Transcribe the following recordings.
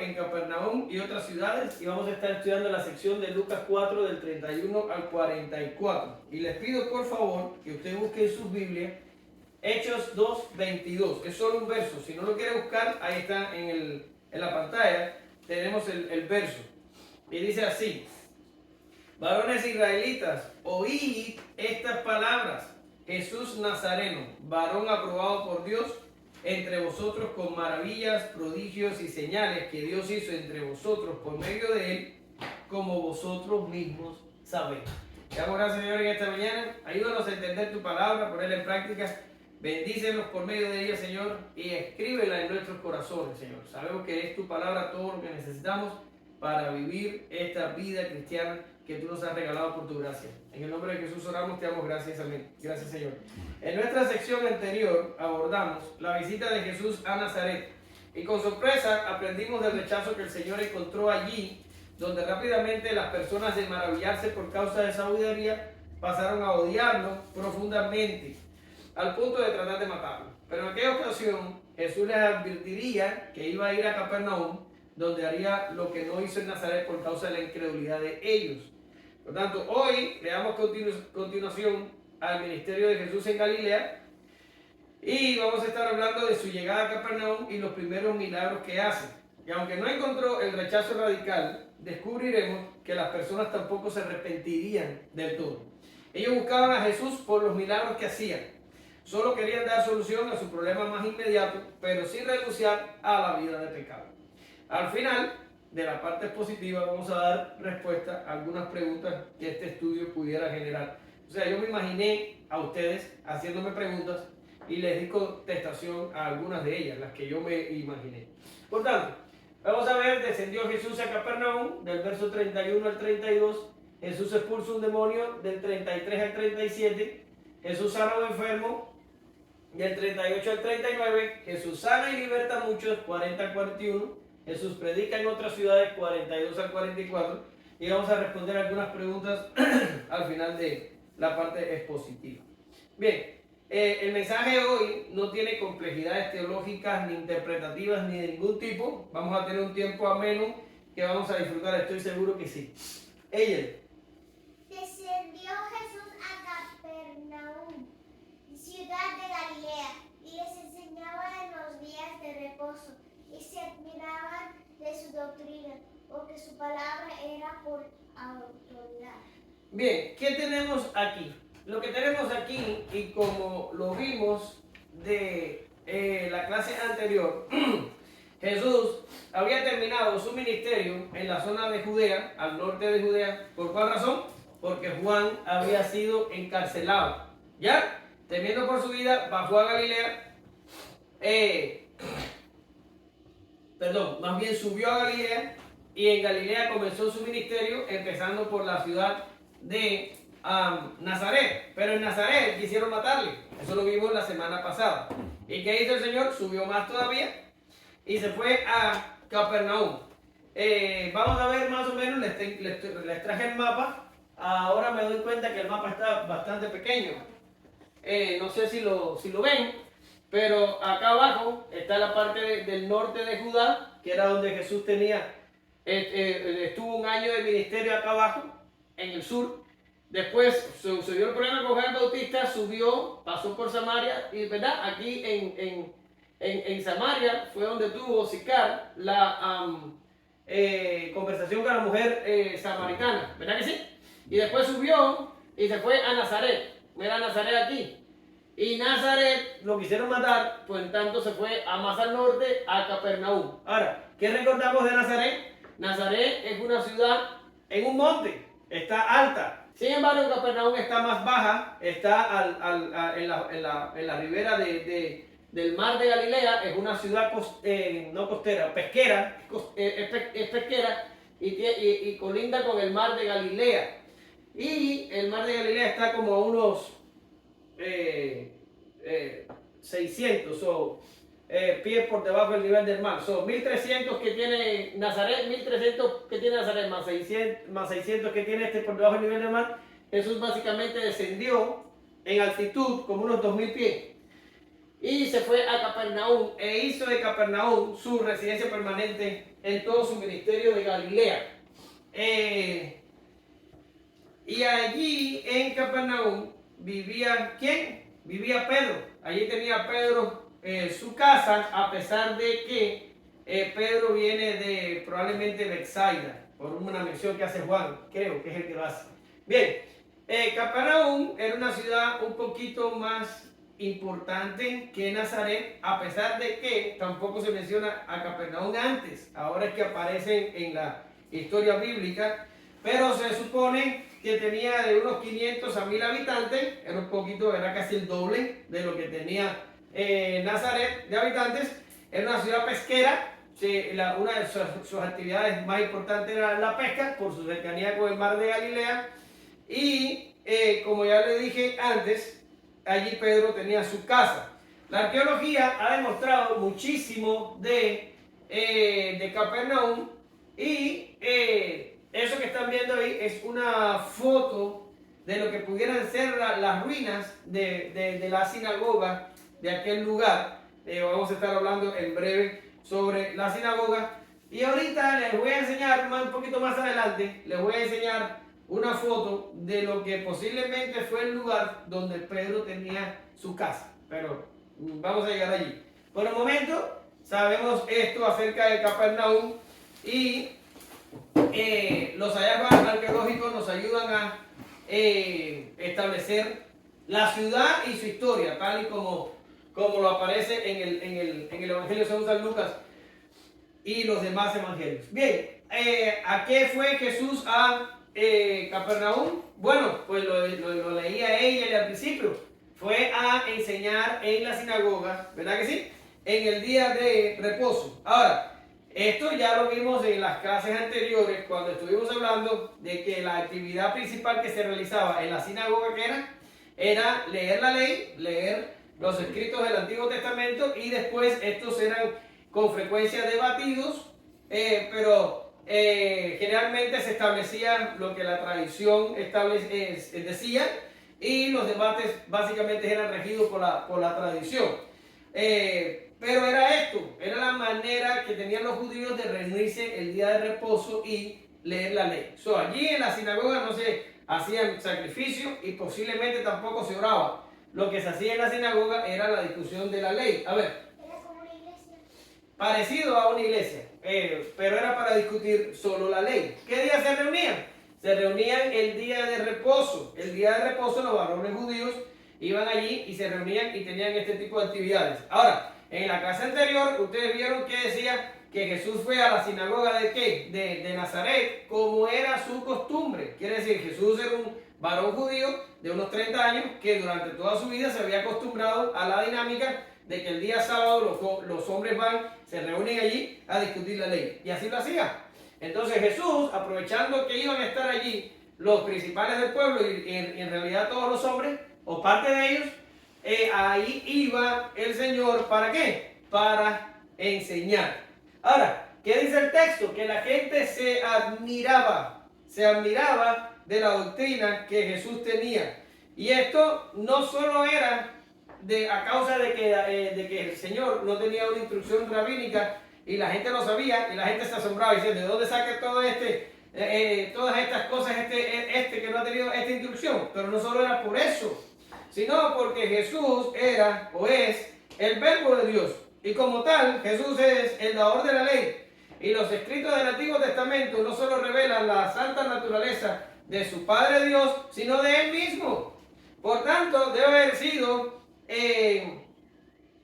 en Capernaum y otras ciudades, y vamos a estar estudiando la sección de Lucas 4 del 31 al 44. Y les pido por favor que usted busque en sus Biblias Hechos 2:22. Es solo un verso. Si no lo quiere buscar, ahí está en la pantalla. Tenemos el verso. Y dice así: varones israelitas, oíd estas palabras. Jesús Nazareno, varón aprobado por Dios entre vosotros con maravillas, prodigios y señales que Dios hizo entre vosotros por medio de él, como vosotros mismos sabéis. Te damos gracias, Señor, en esta mañana. Ayúdanos a entender tu palabra, ponerla en práctica. Bendícenos por medio de ella, Señor, y escríbela en nuestros corazones, Señor. Sabemos que es tu palabra todo lo que necesitamos para vivir esta vida cristiana que tú nos has regalado por tu gracia. En el nombre de Jesús oramos, te damos gracias, amén. Gracias, Señor. En nuestra sección anterior abordamos la visita de Jesús a Nazaret y con sorpresa aprendimos del rechazo que el Señor encontró allí, donde rápidamente las personas, de maravillarse por causa de esa sabiduría, pasaron a odiarlo profundamente al punto de tratar de matarlo. Pero en aquella ocasión Jesús les advertiría que iba a ir a Capernaum, donde haría lo que no hizo en Nazaret por causa de la incredulidad de ellos. Por tanto, hoy le damos continuación al ministerio de Jesús en Galilea y vamos a estar hablando de su llegada a Capernaum y los primeros milagros que hace. Y aunque no encontró el rechazo radical, descubriremos que las personas tampoco se arrepentirían del todo. Ellos buscaban a Jesús por los milagros que hacían. Solo querían dar solución a su problema más inmediato, pero sin renunciar a la vida de pecado. Al final de la parte expositiva vamos a dar respuesta a algunas preguntas que este estudio pudiera generar. O sea, yo me imaginé a ustedes haciéndome preguntas y les di contestación a algunas de ellas, las que yo me imaginé. Por tanto, vamos a ver, descendió Jesús a Capernaum, del verso 31 al 32. Jesús expulsó un demonio, del 33 al 37. Jesús sana a un enfermo, del 38 al 39. Jesús sana y liberta a muchos, 40 al 41. Jesús predica en otras ciudades, 42 al 44. Y vamos a responder algunas preguntas al final de la parte expositiva. Bien, el mensaje de hoy no tiene complejidades teológicas ni interpretativas ni de ningún tipo. Vamos a tener un tiempo ameno que vamos a disfrutar, estoy seguro que sí. Ella. Descendió Jesús a Capernaum, ciudad de Galilea, y les enseñaba en los días de reposo, y se admiraban de su doctrina, porque su palabra era por autoridad. Bien, ¿qué tenemos aquí? Lo que tenemos aquí, y como lo vimos de la clase anterior, Jesús había terminado su ministerio en la zona de Judea, al norte de Judea. ¿Por cuál razón? Porque Juan había sido encarcelado. ¿Ya? Temiendo por su vida, bajó a Galilea. Más bien subió a Galilea y en Galilea comenzó su ministerio, empezando por la ciudad de Nazaret. Pero en Nazaret quisieron matarle. Eso lo vimos la semana pasada. ¿Y qué hizo el Señor? Subió más todavía y se fue a Capernaum. Vamos a ver más o menos, les traje el mapa. Ahora me doy cuenta que el mapa está bastante pequeño. No sé si lo ven, pero acá abajo está la parte del norte de Judá, que era donde Jesús tenía, estuvo un año de ministerio acá abajo, en el sur. Después sucedió el problema con Juan Bautista, subió, pasó por Samaria, y ¿verdad? Aquí en Samaria fue donde tuvo Sicar la conversación con la mujer samaritana, ¿verdad que sí? Y después subió y se fue a Nazaret. Mira Nazaret aquí. Y Nazaret lo quisieron matar, pues en tanto se fue a más al norte, a Capernaum. Ahora, ¿qué recordamos de Nazaret? Nazaret es una ciudad en un monte, está alta. Sin embargo, Capernaum está más baja, está en la ribera del mar de Galilea. Es una ciudad no costera, pesquera, es pesquera y colinda con el mar de Galilea. Y el mar de Galilea está como a unos 600 pies por debajo del nivel del mar. Son 1300 que tiene Nazaret, 1300 que tiene Nazaret, más 600 que tiene por debajo del nivel del mar. Jesús básicamente descendió en altitud como unos 2000 pies. y se fue a Capernaum e hizo de Capernaum su residencia permanente en todo su ministerio de Galilea. Y allí en Capernaum vivía, ¿quién? Vivía Pedro. Allí tenía Pedro su casa, a pesar de que Pedro viene de probablemente Bethsaida, por una mención que hace Juan, creo que es el que lo hace. Bien, Capernaum era una ciudad un poquito más importante que Nazaret, a pesar de que tampoco se menciona a Capernaum antes. Ahora es que aparece en la historia bíblica, pero se supone que tenía de unos 500 a 1000 habitantes, era un poquito, era casi el doble de lo que tenía Nazaret de habitantes. Era una ciudad pesquera. Una de sus actividades más importantes era la pesca, por su cercanía con el mar de Galilea. Y como ya le dije antes, allí Pedro tenía su casa. La arqueología ha demostrado muchísimo de Capernaum, y eso que están viendo ahí es una foto de lo que pudieran ser las ruinas de la sinagoga de aquel lugar. Vamos a estar hablando en breve sobre la sinagoga, y ahorita les voy a enseñar, un poquito más adelante, les voy a enseñar una foto de lo que posiblemente fue el lugar donde Pedro tenía su casa, pero vamos a llegar allí. Por el momento sabemos esto acerca de Capernaum, y los hallazgos arqueológicos nos ayudan a establecer la ciudad y su historia, tal y como lo aparece en el Evangelio según San Lucas y los demás evangelios. Bien, ¿a qué fue Jesús a Capernaum? Bueno, pues lo leía ella al principio. Fue a enseñar en la sinagoga, ¿verdad que sí? En el día de reposo. Ahora, esto ya lo vimos en las clases anteriores, cuando estuvimos hablando de que la actividad principal que se realizaba en la sinagoga, que era leer la ley, leer los escritos del Antiguo Testamento, y después estos eran con frecuencia debatidos, pero generalmente se establecía lo que la tradición decía, y los debates básicamente eran regidos por la tradición. Pero era esto, era la manera que tenían los judíos de reunirse el día de reposo y leer la ley. Allí en la sinagoga no se hacían sacrificios y posiblemente tampoco se oraba. Lo que se hacía en la sinagoga era la discusión de la ley. A ver. Era como una iglesia. Parecido a una iglesia, pero era para discutir solo la ley. ¿Qué día se reunían? Se reunían el día de reposo. El día de reposo los varones judíos iban allí y se reunían y tenían este tipo de actividades. Ahora, en la clase anterior, ustedes vieron que decía que Jesús fue a la sinagoga ¿de qué? De Nazaret, como era su costumbre. Quiere decir, Jesús era un varón judío de unos 30 años que durante toda su vida se había acostumbrado a la dinámica de que el día sábado los hombres se reúnen allí a discutir la ley. Y así lo hacía. Entonces Jesús, aprovechando que iban a estar allí los principales del pueblo y en realidad todos los hombres, o parte de ellos, ahí iba el Señor, ¿para qué? Para enseñar. Ahora, ¿qué dice el texto? Que la gente se admiraba de la doctrina que Jesús tenía. Y esto no solo era a causa de que el Señor no tenía una instrucción rabínica y la gente lo sabía y la gente se asombraba y decía, ¿de dónde saca todo todas estas cosas que no ha tenido esta instrucción? Pero no solo era por eso, sino porque Jesús era o es el verbo de Dios, y como tal Jesús es el dador de la ley, y los escritos del Antiguo Testamento no solo revelan la santa naturaleza de su Padre Dios, sino de Él mismo. Por tanto, debe haber sido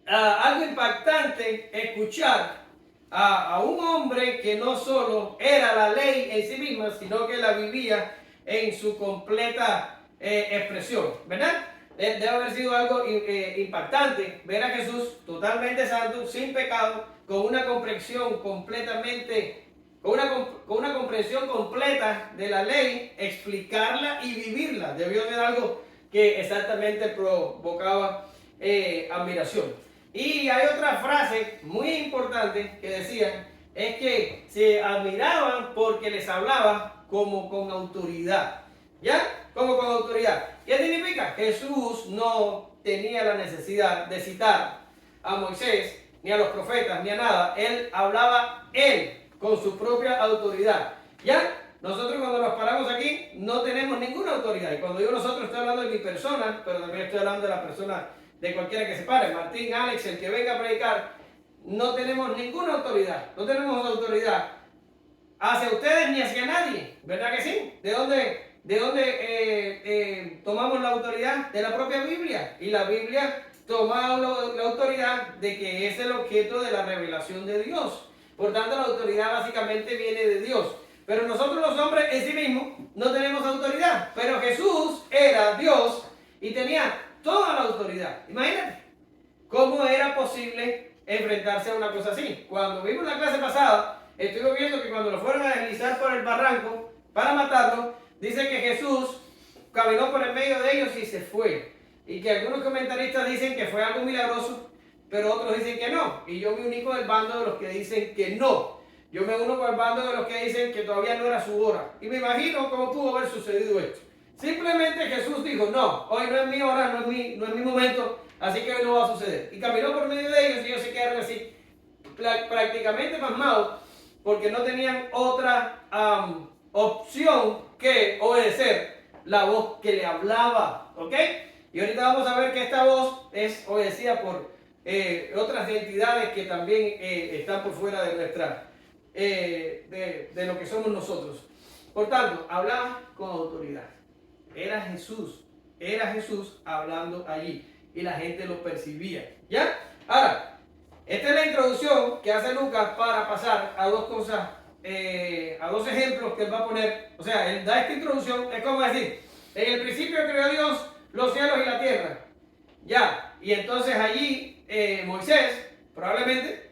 algo impactante escuchar a un hombre que no solo era la ley en sí misma, sino que la vivía en su completa expresión, ¿verdad? Debe haber sido algo impactante ver a Jesús totalmente santo, sin pecado, con una comprensión completamente, con una comprensión completa de la ley, explicarla y vivirla. Debió ser algo que exactamente provocaba admiración. Y hay otra frase muy importante que decían, es que se admiraban porque les hablaba como con autoridad. ¿Ya? Como con autoridad. ¿Qué significa? Jesús no tenía la necesidad de citar a Moisés, ni a los profetas, ni a nada. Él hablaba con su propia autoridad. ¿Ya? Nosotros cuando nos paramos aquí no tenemos ninguna autoridad. Y cuando digo nosotros estoy hablando de mi persona, pero también estoy hablando de la persona de cualquiera que se pare. Martín, Alex, el que venga a predicar, no tenemos ninguna autoridad. No tenemos autoridad hacia ustedes ni hacia nadie. ¿Verdad que sí? ¿De dónde tomamos la autoridad? De la propia Biblia. Y la Biblia toma la autoridad de que es el objeto de la revelación de Dios. Por tanto, la autoridad básicamente viene de Dios. Pero nosotros los hombres en sí mismos no tenemos autoridad. Pero Jesús era Dios y tenía toda la autoridad. Imagínate cómo era posible enfrentarse a una cosa así. Cuando vimos la clase pasada, estuvimos viendo que cuando lo fueron a deslizar por el barranco para matarlo, dice que Jesús caminó por el medio de ellos y se fue. Y que algunos comentaristas dicen que fue algo milagroso, pero otros dicen que no. Y yo me uní con el bando de los que dicen que no. Yo me uno con el bando de los que dicen que todavía no era su hora. Y me imagino cómo pudo haber sucedido esto. Simplemente Jesús dijo, no, hoy no es mi hora, no es mi momento, así que hoy no va a suceder. Y caminó por medio de ellos y ellos se quedaron así, prácticamente pasmados, porque no tenían otra opción que obedecer la voz que le hablaba. ¿Ok? Y ahorita vamos a ver que esta voz es obedecida por otras entidades que también están por fuera de nuestra... de lo que somos nosotros. Por tanto, hablaba con autoridad. Era Jesús hablando allí y la gente lo percibía. ¿Ya? Ahora, esta es la introducción que hace Lucas para pasar a dos cosas, a dos ejemplos que él va a poner. O sea, él da esta introducción, es como decir, en el principio creó Dios los cielos y la tierra. Ya, y entonces allí Moisés probablemente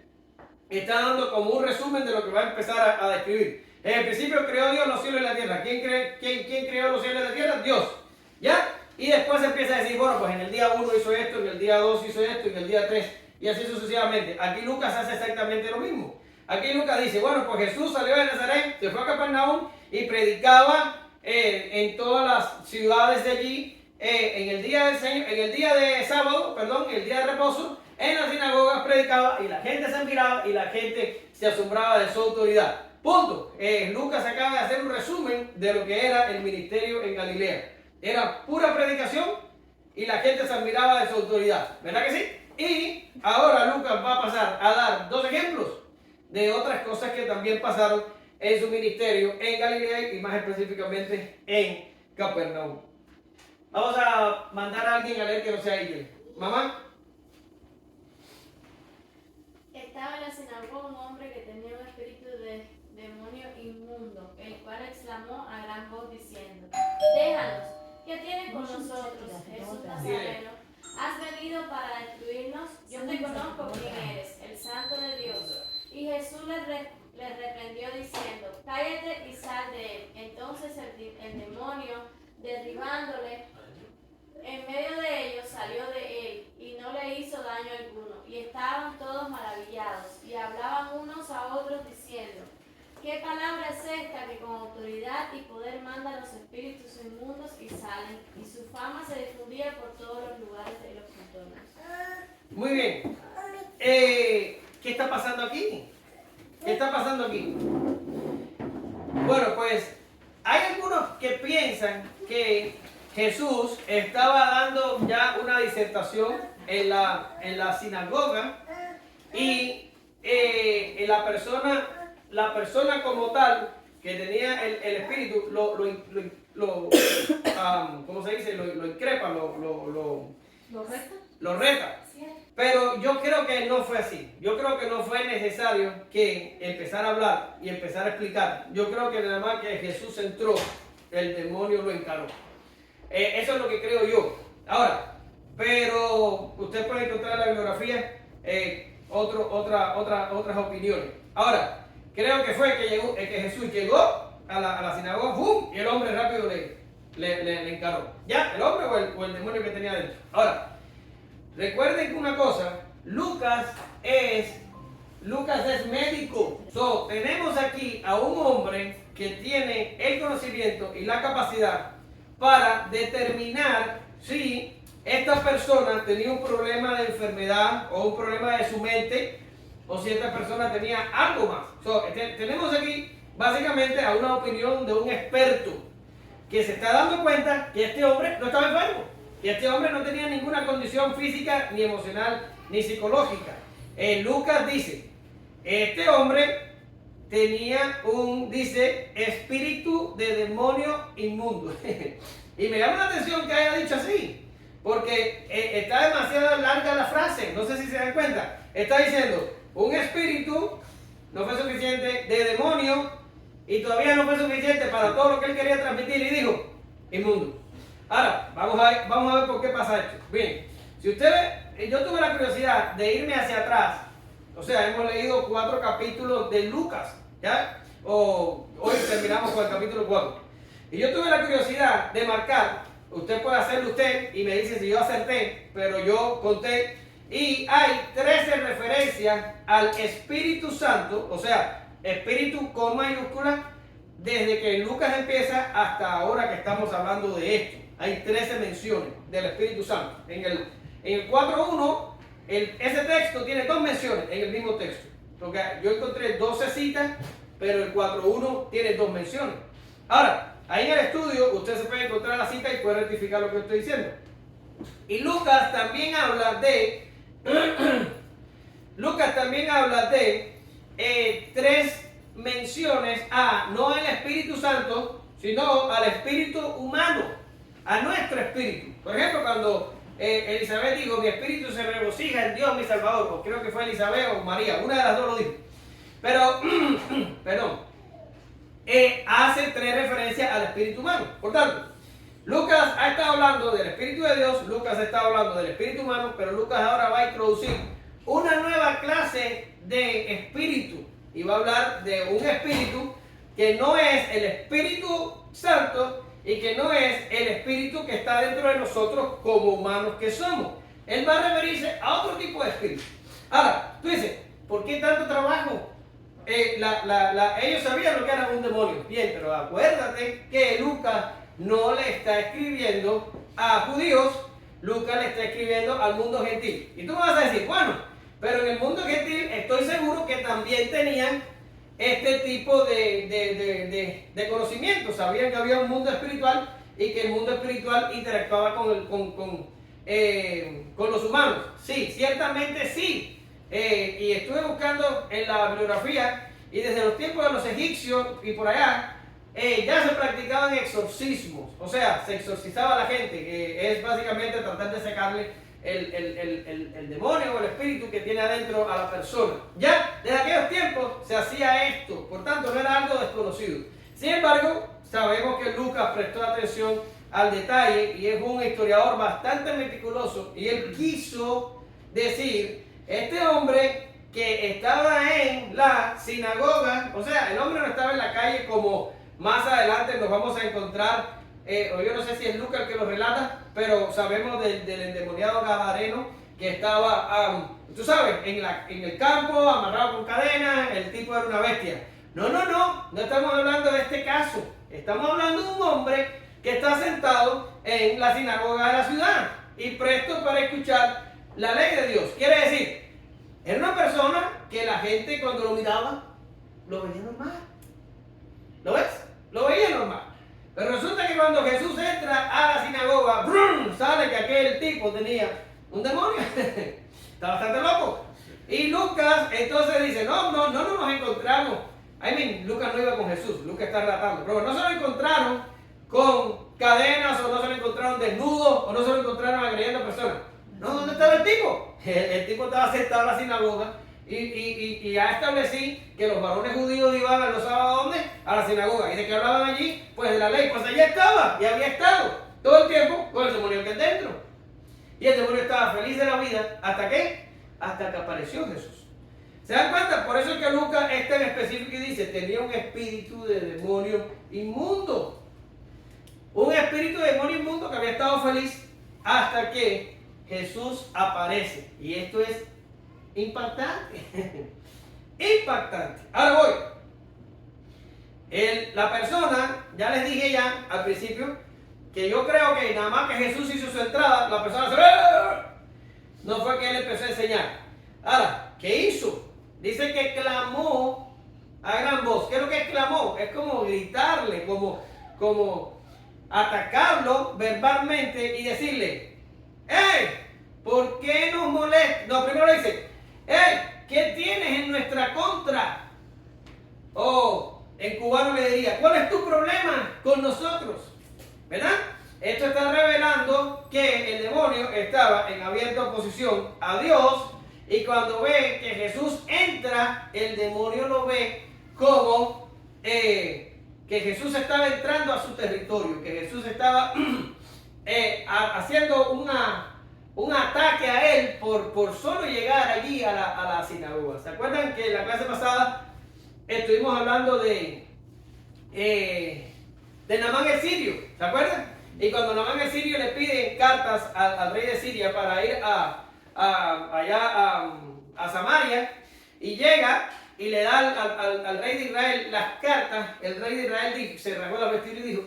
está dando como un resumen de lo que va a empezar a describir. En el principio creó Dios los cielos y la tierra. ¿Quién creó los cielos y la tierra? Dios. ¿Ya? Y después empieza a decir, bueno, pues en el día 1 hizo esto, en el día 2 hizo esto, en el día 3, y así sucesivamente. Aquí Lucas hace exactamente lo mismo. Aquí Lucas dice, bueno, pues Jesús salió de Nazaret, se fue a Capernaum y predicaba en todas las ciudades de allí, en el día de sábado, en el día de reposo, en las sinagogas predicaba y la gente se admiraba y la gente se asombraba de su autoridad. Punto. Lucas acaba de hacer un resumen de lo que era el ministerio en Galilea. Era pura predicación y la gente se admiraba de su autoridad. ¿Verdad que sí? Y ahora Lucas va a pasar a dar dos ejemplos de otras cosas que también pasaron en su ministerio en Galilea y más específicamente en Capernaum. Vamos a mandar a alguien a leer que no sea ella. Mamá. Estaba en la sinagoga un hombre que tenía un espíritu de demonio inmundo, el cual exclamó a gran voz diciendo, déjanos, ¿qué tienes con nosotros, Jesús Nazareno? ¿Has venido para destruirnos? Yo te conozco quién eres, el Santo de Dios. Y Jesús le reprendió diciendo, cállate y sal de él. Entonces el demonio, derribándole en medio de ellos, salió de él y no le hizo daño alguno. Y estaban todos maravillados y hablaban unos a otros diciendo, ¿qué palabra es esta que con autoridad y poder manda a los espíritus inmundos y salen? Y su fama se difundía por todos los lugares de los contornos. Muy bien. ¿Qué está pasando aquí? ¿Qué está pasando aquí? Bueno, pues hay algunos que piensan que Jesús estaba dando ya una disertación en la sinagoga y la persona como tal que tenía el espíritu ¿cómo se dice? Lo increpa, lo reta. Pero yo creo que no fue así. Yo creo que no fue necesario que empezara a hablar y empezar a explicar. Yo creo que nada más que Jesús entró, el demonio lo encaró. Eso es lo que creo yo. Ahora, pero usted puede encontrar en la bibliografía otras opiniones. Ahora, creo que fue que Jesús llegó a la sinagoga, ¡bum! Y el hombre rápido le encaró. ¿Ya? ¿El hombre o el demonio que tenía dentro? Ahora, recuerden que una cosa, Lucas es médico. Tenemos aquí a un hombre que tiene el conocimiento y la capacidad para determinar si esta persona tenía un problema de enfermedad o un problema de su mente, o si esta persona tenía algo más. Tenemos aquí básicamente a una opinión de un experto que se está dando cuenta que este hombre no estaba enfermo, que este hombre no tenía ninguna condición física, ni emocional, ni psicológica. Lucas dice, este hombre tenía dice, espíritu de demonio inmundo. Y me llama la atención que haya dicho así, porque está demasiado larga la frase, no sé si se dan cuenta. Está diciendo, un espíritu no fue suficiente, de demonio, y todavía no fue suficiente para todo lo que él quería transmitir, y dijo, inmundo. Ahora, vamos a ver por qué pasa esto. Bien, si yo tuve la curiosidad de irme hacia atrás, o sea, hemos leído 4 capítulos de Lucas, ¿ya? Hoy terminamos con el capítulo 4. Y yo tuve la curiosidad de marcar, usted puede hacerlo usted, y me dice si yo acerté, pero yo conté, y hay 13 referencias al Espíritu Santo, o sea, Espíritu con mayúscula, desde que Lucas empieza hasta ahora que estamos hablando de esto. Hay 13 menciones del Espíritu Santo. En el 4.1, ese texto tiene 2 menciones en el mismo texto. Porque yo encontré 12 citas, pero el 4.1 tiene 2 menciones. Ahora, ahí en el estudio usted se puede encontrar la cita y puede rectificar lo que estoy diciendo. Y Lucas también habla de 3 menciones no al Espíritu Santo, sino al espíritu humano, a nuestro espíritu. Por ejemplo, cuando Elizabeth dijo, mi espíritu se regocija en Dios mi Salvador, o creo que fue Elizabeth o María, una de las dos lo dijo. Pero, perdón, hace 3 referencias al espíritu humano. Por tanto, Lucas ha estado hablando del Espíritu de Dios, Lucas ha estado hablando del Espíritu humano, pero Lucas ahora va a introducir una nueva clase de espíritu y va a hablar de un espíritu que no es el Espíritu Santo y que no es el espíritu que está dentro de nosotros como humanos que somos. Él va a referirse a otro tipo de espíritu. Ahora, tú dices, ¿por qué tanto trabajo? Ellos sabían lo que era un demonio. Bien, pero acuérdate que Lucas no le está escribiendo a judíos, Lucas le está escribiendo al mundo gentil. Y tú me vas a decir, bueno, pero en el mundo gentil estoy seguro que también tenían este tipo de conocimiento. Sabían que había un mundo espiritual y que el mundo espiritual interactuaba con los humanos. Sí, ciertamente sí. Y estuve buscando en la bibliografía y desde los tiempos de los egipcios y por allá, ya se practicaban exorcismos, o sea, se exorcizaba a la gente, que es básicamente tratar de sacarle el demonio o el espíritu que tiene adentro a la persona. Ya desde aquellos tiempos se hacía esto, por tanto no era algo desconocido. Sin embargo, sabemos que Lucas prestó atención al detalle y es un historiador bastante meticuloso y él quiso decir, este hombre que estaba en la sinagoga, o sea, el hombre no estaba en la calle como más adelante nos vamos a encontrar, o yo no sé si es Lucas el que lo relata, pero sabemos del endemoniado gadareno que estaba, tú sabes, en el campo, amarrado con cadenas, el tipo era una bestia. No estamos hablando de este caso, estamos hablando de un hombre que está sentado en la sinagoga de la ciudad y presto para escuchar la ley de Dios. Quiere decir, era una persona que la gente cuando lo miraba, lo veía normal. ¿Lo ves? Lo veía normal. Pero resulta que cuando Jesús entra a la sinagoga, ¡brum!, sale que aquel tipo tenía un demonio. Está bastante loco. Y Lucas entonces dice, no nos encontramos. Lucas no iba con Jesús, Lucas está relatando. Pero no se lo encontraron con cadenas, o no se lo encontraron desnudo, o no se lo encontraron agrediendo a personas. No, ¿dónde estaba el tipo? El tipo estaba sentado en la sinagoga. Y ya establecí que los varones judíos iban a los sábados, ¿dónde? A la sinagoga. ¿Y de qué hablaban allí? Pues de la ley. Pues allí estaba, y había estado todo el tiempo con el demonio que es dentro. Y el demonio estaba feliz de la vida. ¿Hasta qué? Hasta que apareció Jesús. ¿Se dan cuenta? Por eso es que Lucas en específico y dice, tenía un espíritu de demonio inmundo. Un espíritu de demonio inmundo que había estado feliz hasta que Jesús aparece. Y esto es impactante. Impactante. Ahora voy. La persona, ya les dije ya al principio, que yo creo que nada más que Jesús hizo su entrada, la persona se... ¡Ah! No fue que él empezó a enseñar. Ahora, ¿qué hizo? Dice que clamó a gran voz. ¿Qué es lo que clamó? Es como gritarle, como atacarlo verbalmente y decirle, ¡hey! ¿Por qué nos molesta? No, primero le dice, ¡hey! ¿Qué tienes en nuestra contra? O en cubano le diría, ¿cuál es tu problema con nosotros? ¿Verdad? Esto está revelando que el demonio estaba en abierta oposición a Dios, y cuando ve que Jesús entra, el demonio lo ve como que Jesús estaba entrando a su territorio, que Jesús estaba haciendo un ataque a él por solo llegar allí a la sinagoga. ¿Se acuerdan que en la clase pasada estuvimos hablando de Naamán el sirio? ¿Se acuerdan? Y cuando Naamán el sirio le pide cartas al rey de Siria para ir allá a Samaria, y llega y le da al rey de Israel las cartas, el rey de Israel se rasgó la vestidura y dijo,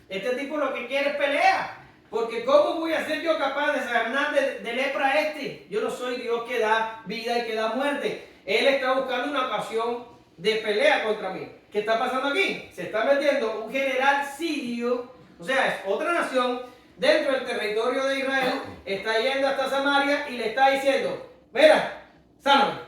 este tipo lo que quiere es pelea, porque ¿cómo voy a ser yo capaz de sanar de lepra a este? Yo no soy Dios que da vida y que da muerte. Él está buscando una ocasión de pelea contra mí. ¿Qué está pasando aquí? Se está metiendo un general sirio, o sea, es otra nación, dentro del territorio de Israel, está yendo hasta Samaria y le está diciendo, mira, sáname,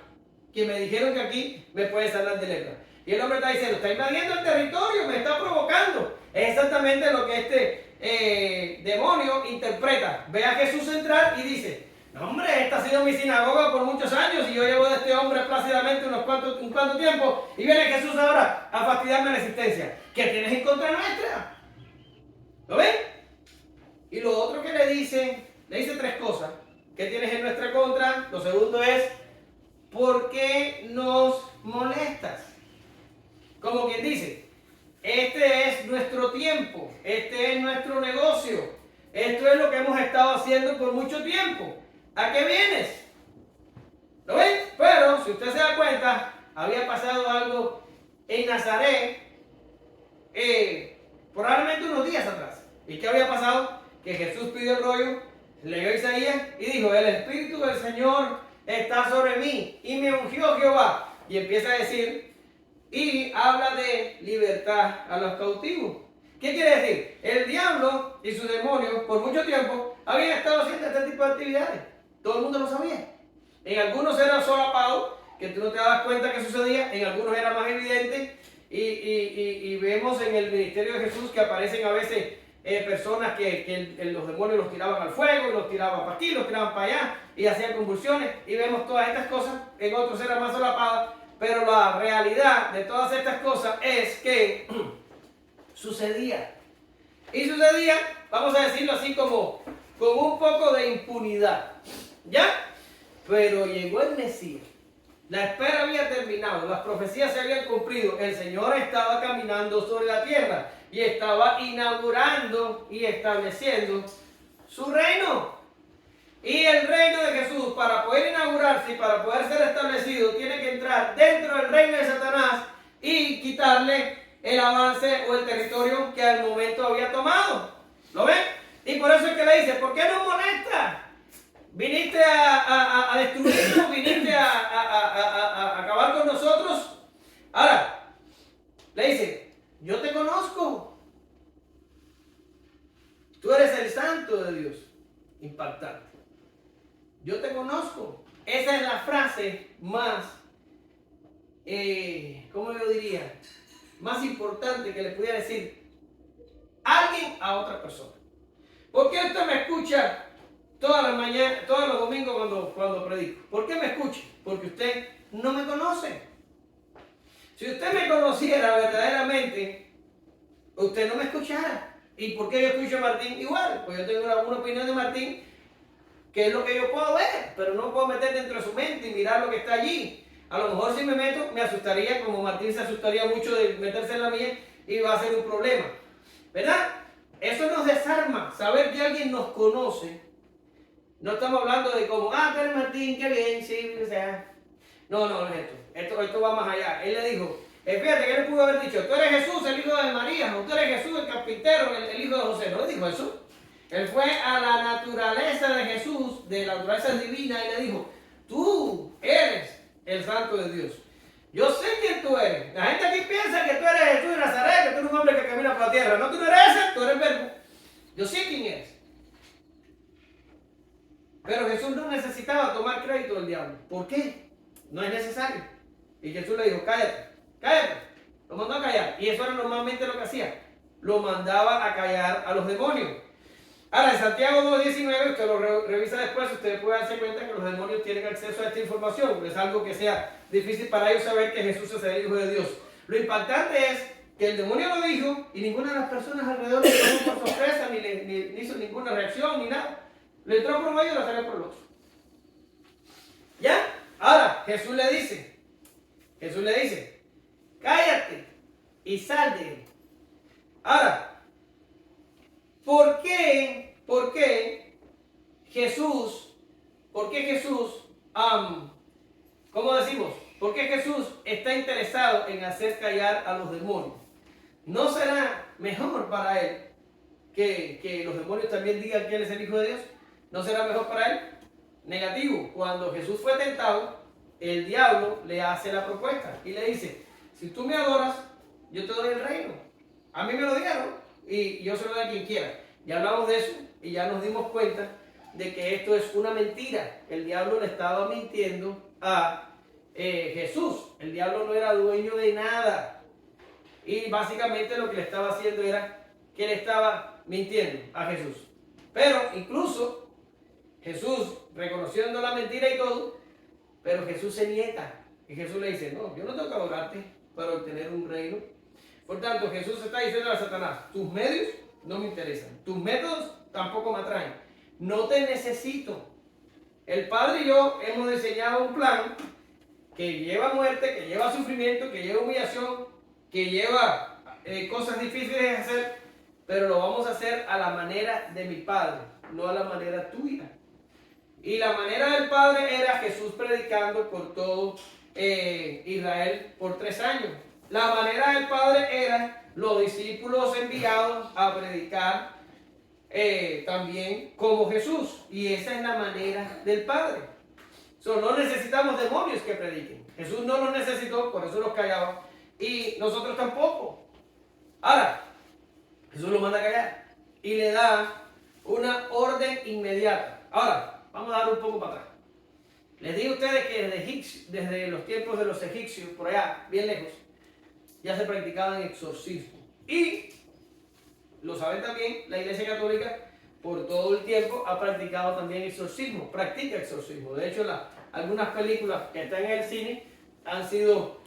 que me dijeron que aquí me puede sanar de lepra. Y el hombre está diciendo, está invadiendo el territorio, me está provocando. Es exactamente lo que este demonio interpreta. Ve a Jesús entrar y dice, no hombre, esta ha sido mi sinagoga por muchos años y yo llevo de este hombre plácidamente un cuanto tiempo, y viene Jesús ahora a fastidiarme la existencia. ¿Qué tienes en contra nuestra? ¿Lo ven? Y lo otro que le dice tres cosas. ¿Qué tienes en nuestra contra? Lo segundo es, ¿por qué nos molestas? Como quien dice, este es nuestro tiempo, este es nuestro negocio, esto es lo que hemos estado haciendo por mucho tiempo. ¿A qué vienes? ¿Lo ven? Pero, si usted se da cuenta, había pasado algo en Nazaret, probablemente unos días atrás. ¿Y qué había pasado? Que Jesús pidió el rollo, leyó Isaías y dijo, el Espíritu del Señor está sobre mí y me ungió Jehová. Y empieza a decir, y habla de libertad a los cautivos. ¿Qué quiere decir? El diablo y sus demonios por mucho tiempo habían estado haciendo este tipo de actividades. Todo el mundo lo sabía. En algunos era solapado, que tú no te dabas cuenta que sucedía, en algunos era más evidente, y vemos en el ministerio de Jesús que aparecen a veces personas que los demonios los tiraban al fuego, y los tiraban para aquí, los tiraban para allá, y hacían convulsiones, y vemos todas estas cosas. En otros era más solapadas, pero la realidad de todas estas cosas es que sucedía. Y sucedía, vamos a decirlo así, como con un poco de impunidad. ¿Ya? Pero llegó el Mesías. La espera había terminado, las profecías se habían cumplido. El Señor estaba caminando sobre la tierra y estaba inaugurando y estableciendo su reino. Y el reino de Jesús, para poder inaugurarse y para poder ser establecido, tiene que entrar dentro del reino de Satanás y quitarle el avance o el territorio que al momento había tomado. ¿Lo ven? Y por eso es que le dice, ¿por qué nos molesta? ¿Viniste a destruirnos? ¿Viniste a acabar con nosotros? Ahora, le dice, yo te conozco. Tú eres el santo de Dios. Impactante. Yo te conozco. Esa es la frase más, ¿cómo yo diría? Más importante que le pudiera decir alguien a otra persona. ¿Por qué usted me escucha todas las mañanas, todos los domingos cuando predico? ¿Por qué me escucha? Porque usted no me conoce. Si usted me conociera verdaderamente, usted no me escuchara. ¿Y por qué yo escucho a Martín igual? Pues yo tengo una opinión de Martín, que es lo que yo puedo ver, pero no puedo meter dentro de su mente y mirar lo que está allí. A lo mejor si me meto, me asustaría, como Martín se asustaría mucho de meterse en la mía, y va a ser un problema. ¿Verdad? Eso nos desarma, saber que alguien nos conoce. No estamos hablando de como, tú eres Martín, qué bien, sí, o sea. No, no es esto. Esto va más allá. Él le dijo, Fíjate que él pudo haber dicho, tú eres Jesús, el hijo de María, o tú eres Jesús, el carpintero, el hijo de José. No le dijo eso. Él fue a la naturaleza de Jesús, de la naturaleza divina, y le dijo, tú eres el Santo de Dios. Yo sé quién tú eres. La gente aquí piensa que tú eres Jesús de Nazaret, que tú eres un hombre que camina por la tierra. No, tú no eres ese, tú eres el Verbo. Yo sé quién eres. Pero Jesús no necesitaba tomar crédito del diablo. ¿Por qué? No es necesario. Y Jesús le dijo, cállate, cállate. Lo mandó a callar. Y eso era normalmente lo que hacía. Lo mandaba a callar a los demonios. Ahora, en Santiago 2.19, usted lo revisa después, usted puede darse cuenta que los demonios tienen acceso a esta información. Es algo que sea difícil para ellos saber que Jesús es el Hijo de Dios. Lo impactante es que el demonio lo dijo y ninguna de las personas alrededor le tomó por sorpresa, ni hizo ninguna reacción, ni nada. Le entró por un oído y lo salió por el otro. ¿Ya? Ahora, Jesús le dice, cállate y sal de él. Ahora, ¿por qué Jesús, ¿cómo decimos? ¿Por qué Jesús está interesado en hacer callar a los demonios? ¿No será mejor para él que los demonios también digan que él es el Hijo de Dios? ¿No será mejor para él? Negativo. Cuando Jesús fue tentado, el diablo le hace la propuesta y le dice, si tú me adoras, yo te doy el reino. A mí me lo dieron y yo se lo doy a quien quiera. Ya hablamos de eso y ya nos dimos cuenta de que esto es una mentira. El diablo le estaba mintiendo a Jesús. El diablo no era dueño de nada. Y básicamente lo que le estaba haciendo era que le estaba mintiendo a Jesús. Pero incluso Jesús, reconociendo la mentira y todo, pero Jesús se niega. Y Jesús le dice, no, yo no tengo que adorarte para obtener un reino. Por tanto, Jesús está diciendo a Satanás, tus medios no me interesan, tus métodos tampoco me atraen, no te necesito. El Padre y yo hemos diseñado un plan que lleva muerte, que lleva sufrimiento, que lleva humillación, que lleva cosas difíciles de hacer, pero lo vamos a hacer a la manera de mi Padre, no a la manera tuya. Y la manera del Padre era Jesús predicando por todo Israel por 3 años. La manera del Padre era los discípulos enviados a predicar también como Jesús. Y esa es la manera del Padre. No necesitamos demonios que prediquen. Jesús no los necesitó, por eso los callaba. Y nosotros tampoco. Ahora, Jesús los manda a callar y le da una orden inmediata. Ahora, vamos a dar un poco para atrás. Les digo a ustedes que desde los tiempos de los egipcios, por allá, bien lejos, ya se practicaban exorcismos. Y, lo saben también, la Iglesia Católica por todo el tiempo ha practicado también exorcismo, practica exorcismo. De hecho, algunas películas que están en el cine han sido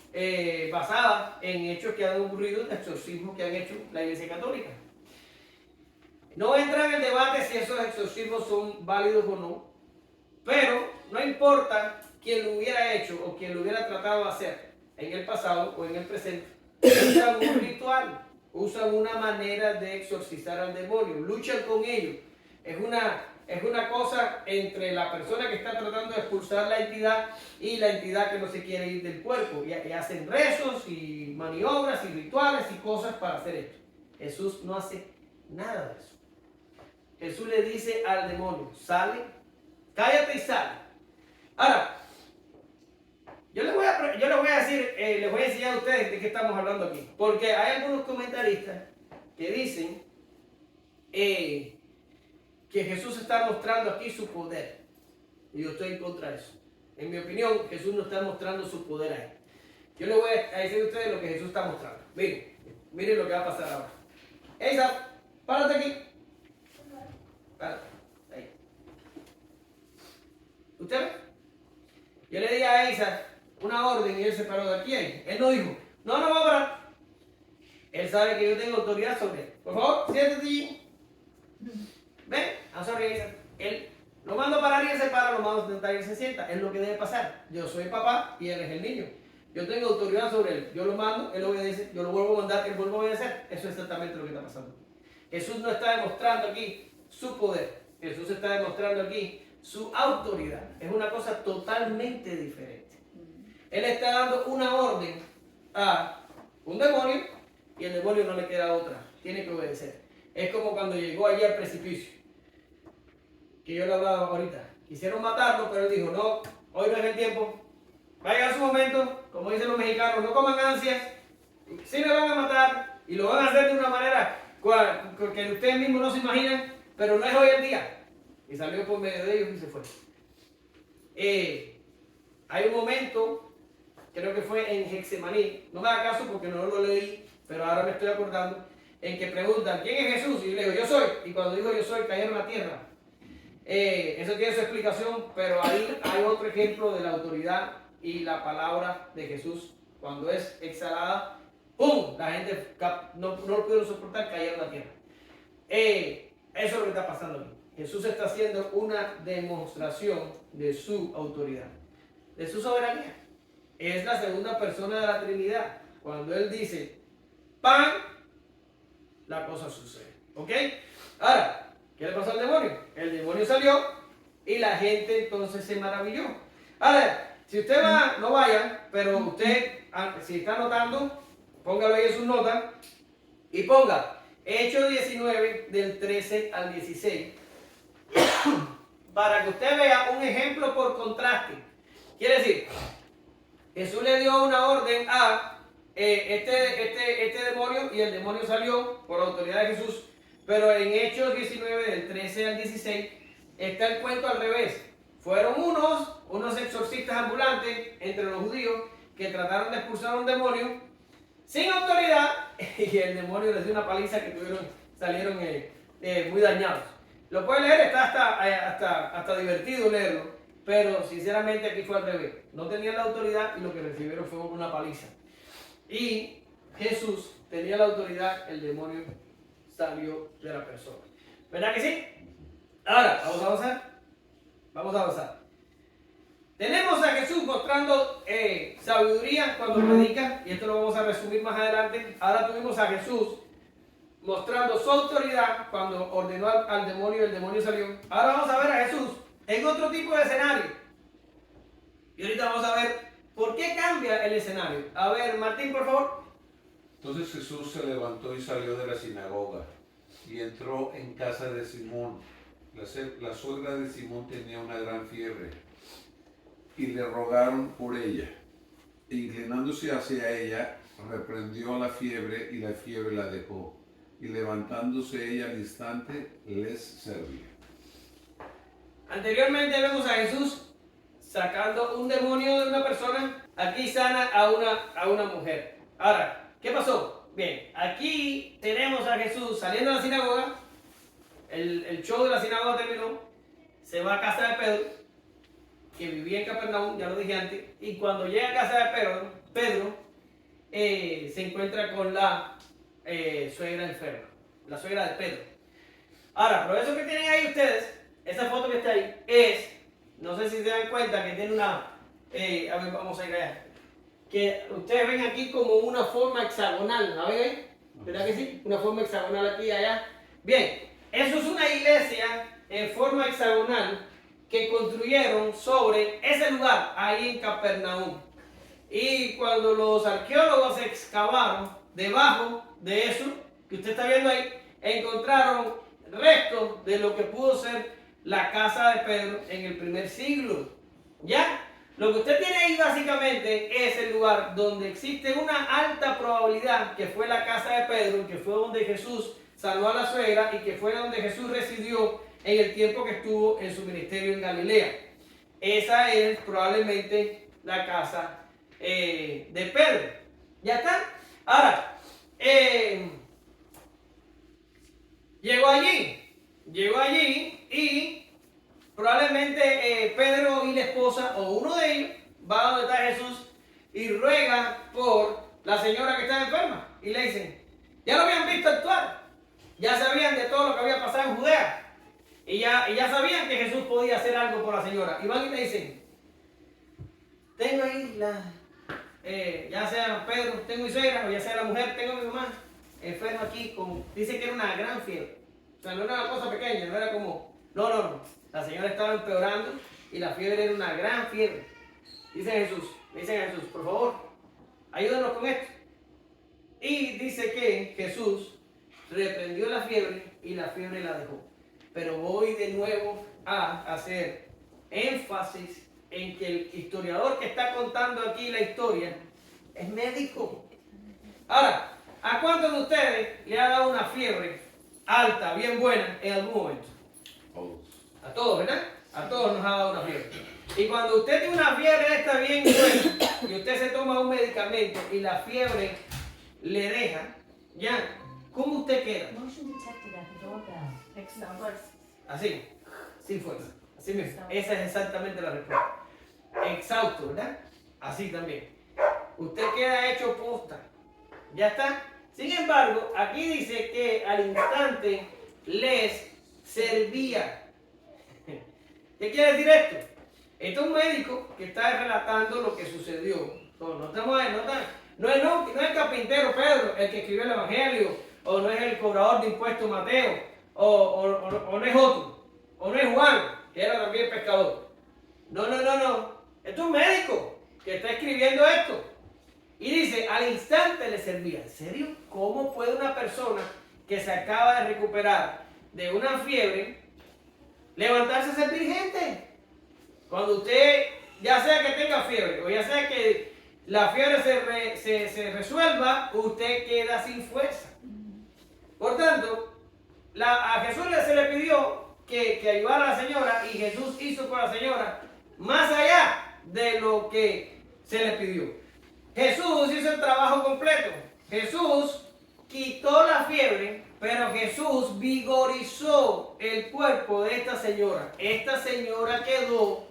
basadas en hechos que han ocurrido, de exorcismos que han hecho la Iglesia Católica. No entra en el debate si esos exorcismos son válidos o no, pero no importa quién lo hubiera hecho o quién lo hubiera tratado de hacer en el pasado o en el presente, usan un ritual, usan una manera de exorcizar al demonio, luchan con ellos. Es una cosa entre la persona que está tratando de expulsar la entidad y la entidad que no se quiere ir del cuerpo. Y hacen rezos y maniobras y rituales y cosas para hacer esto. Jesús no hace nada de eso. Jesús le dice al demonio, sale, cállate y sale. Ahora, yo les voy a decir, les voy a enseñar a ustedes de qué estamos hablando aquí. Porque hay algunos comentaristas que dicen que Jesús está mostrando aquí su poder. Y yo estoy en contra de eso. En mi opinión, Jesús no está mostrando su poder ahí. Yo les voy a decir a ustedes lo que Jesús está mostrando. Miren lo que va a pasar ahora. Esa, párate aquí. Párate, ahí. ¿Usted ve? Yo le di a Isa una orden y él se paró de aquí. Él no dijo, no va a parar. Él sabe que yo tengo autoridad sobre él. Por favor, siéntate allí. ¿Ven? I'm sorry, Isa. Él lo mando a parar y él se para, lo mando a sentar y él se sienta. Es lo que debe pasar. Yo soy el papá y él es el niño. Yo tengo autoridad sobre él. Yo lo mando, él obedece. Yo lo vuelvo a mandar, él vuelve a obedecer. Eso es exactamente lo que está pasando. Jesús no está demostrando aquí su poder. Jesús está demostrando aquí su autoridad. Es una cosa totalmente diferente. Él está dando una orden a un demonio y el demonio no le queda otra, tiene que obedecer. Es como cuando llegó allí al precipicio, que yo le hablaba ahorita. Quisieron matarlo, pero él dijo, no, hoy no es el tiempo. Va a llegar su momento, como dicen los mexicanos, no coman ansias, sí me van a matar y lo van a hacer de una manera que ustedes mismos no se imaginan, pero no es hoy el día. Y salió por medio de ellos y se fue. Hay un momento, creo que fue en Getsemaní, no me haga caso porque no lo leí, pero ahora me estoy acordando, en que preguntan, ¿quién es Jesús? Y yo le digo, yo soy. Y cuando digo yo soy, cayeron a la tierra. Eso tiene su explicación, pero ahí hay otro ejemplo de la autoridad y la palabra de Jesús. Cuando es exhalada, ¡pum! La gente no lo pudieron soportar, cayeron a la tierra. Eso es lo que está pasando aquí. Jesús está haciendo una demostración de su autoridad, de su soberanía. Es la segunda persona de la Trinidad. Cuando Él dice, ¡pam!, la cosa sucede. ¿Ok? Ahora, ¿qué le pasó al demonio? El demonio salió y la gente entonces se maravilló. Ahora, si usted va, no vaya, pero usted, si está anotando, póngalo ahí en sus notas y ponga Hechos 19 del 13 al 16 para que usted vea un ejemplo por contraste. Quiere decir, Jesús le dio una orden a este demonio y el demonio salió por la autoridad de Jesús, pero en Hechos 19 del 13 al 16 está el cuento al revés. Fueron unos exorcistas ambulantes entre los judíos que trataron de expulsar a un demonio sin autoridad y el demonio les dio una paliza que salieron muy dañados. Lo pueden leer, está hasta divertido leerlo, pero sinceramente aquí fue al revés. No tenían la autoridad y lo que recibieron fue una paliza. Y Jesús tenía la autoridad, el demonio salió de la persona. ¿Verdad que sí? Ahora, vamos a avanzar. Vamos a avanzar. Tenemos a Jesús mostrando sabiduría cuando predica, y esto lo vamos a resumir más adelante. Ahora tuvimos a Jesús mostrando su autoridad cuando ordenó al demonio y el demonio salió. Ahora vamos a ver a Jesús en otro tipo de escenario. Y ahorita vamos a ver por qué cambia el escenario. A ver, Martín, por favor. Entonces Jesús se levantó y salió de la sinagoga y entró en casa de Simón. La suegra de Simón tenía una gran fiebre y le rogaron por ella. E inclinándose hacia ella, reprendió la fiebre y la fiebre la dejó. Y levantándose ella al instante, les servía. Anteriormente vemos a Jesús sacando un demonio de una persona. Aquí sana a una mujer. Ahora, ¿qué pasó? Bien, aquí tenemos a Jesús saliendo de la sinagoga. El show de la sinagoga terminó. Se va a casa de Pedro, que vivía en Capernaum, ya lo dije antes. Y cuando llega a casa de Pedro se encuentra con la suegra enferma, la suegra de Pedro. Ahora, pero eso que tienen ahí ustedes, esa foto que está ahí, no sé si se dan cuenta que tiene una, a ver, vamos a ir allá, que ustedes ven aquí como una forma hexagonal, ¿la ven ahí? ¿Verdad que sí? Una forma hexagonal aquí y allá. Bien, eso es una iglesia en forma hexagonal que construyeron sobre ese lugar, ahí en Capernaum. Y cuando los arqueólogos excavaron debajo de eso que usted está viendo ahí, encontraron restos de lo que pudo ser la casa de Pedro en el primer siglo. ¿Ya? Lo que usted tiene ahí básicamente es el lugar donde existe una alta probabilidad que fue la casa de Pedro, que fue donde Jesús salvó a la suegra y que fue donde Jesús residió en el tiempo que estuvo en su ministerio en Galilea. Esa es probablemente la casa de Pedro. ¿Ya está? Ahora, llegó allí y probablemente Pedro y la esposa o uno de ellos va a donde está Jesús y ruega por la señora que está enferma y le dicen, ya lo habían visto actuar, ya sabían de todo lo que había pasado en Judea y ya sabían que Jesús podía hacer algo por la señora y van y le dicen, tengo ahí ya sea Pedro, tengo mi suegra, o ya sea la mujer, tengo mi mamá enferma aquí, dice que era una gran fiebre. O sea, no era una cosa pequeña, no era como, no. La señora estaba empeorando y la fiebre era una gran fiebre. Le dicen a Jesús, por favor, ayúdanos con esto. Y dice que Jesús reprendió la fiebre y la fiebre la dejó. Pero voy de nuevo a hacer énfasis en que el historiador que está contando aquí la historia es médico. Ahora, ¿a cuántos de ustedes le ha dado una fiebre alta, bien buena, en algún momento? A todos, ¿verdad? A todos nos ha dado una fiebre. Y cuando usted tiene una fiebre esta bien buena y usted se toma un medicamento y la fiebre le deja, ya, ¿cómo usted queda? Extra fuerza. Así, sin fuerza. Así mismo. Esa es exactamente la respuesta. Exhausto, ¿verdad? Así también. Usted queda hecho posta. ¿Ya está? Sin embargo, aquí dice que al instante les servía. ¿Qué quiere decir esto? Esto es un médico que está relatando lo que sucedió. No es el carpintero Pedro el que escribió el Evangelio, o no es el cobrador de impuestos Mateo, o no es otro, o no es Juan, que era también pescador. No. Esto es un médico que está escribiendo esto. Y dice, al instante le servía. ¿En serio? ¿Cómo puede una persona que se acaba de recuperar de una fiebre levantarse a servir gente? Cuando usted, ya sea que tenga fiebre, o ya sea que la fiebre se resuelva, usted queda sin fuerza. Por tanto, a Jesús se le pidió que ayudara a la señora, y Jesús hizo con la señora más allá de lo que se le pidió. Jesús hizo el trabajo completo. Jesús quitó la fiebre, pero Jesús vigorizó el cuerpo de esta señora. Esta señora quedó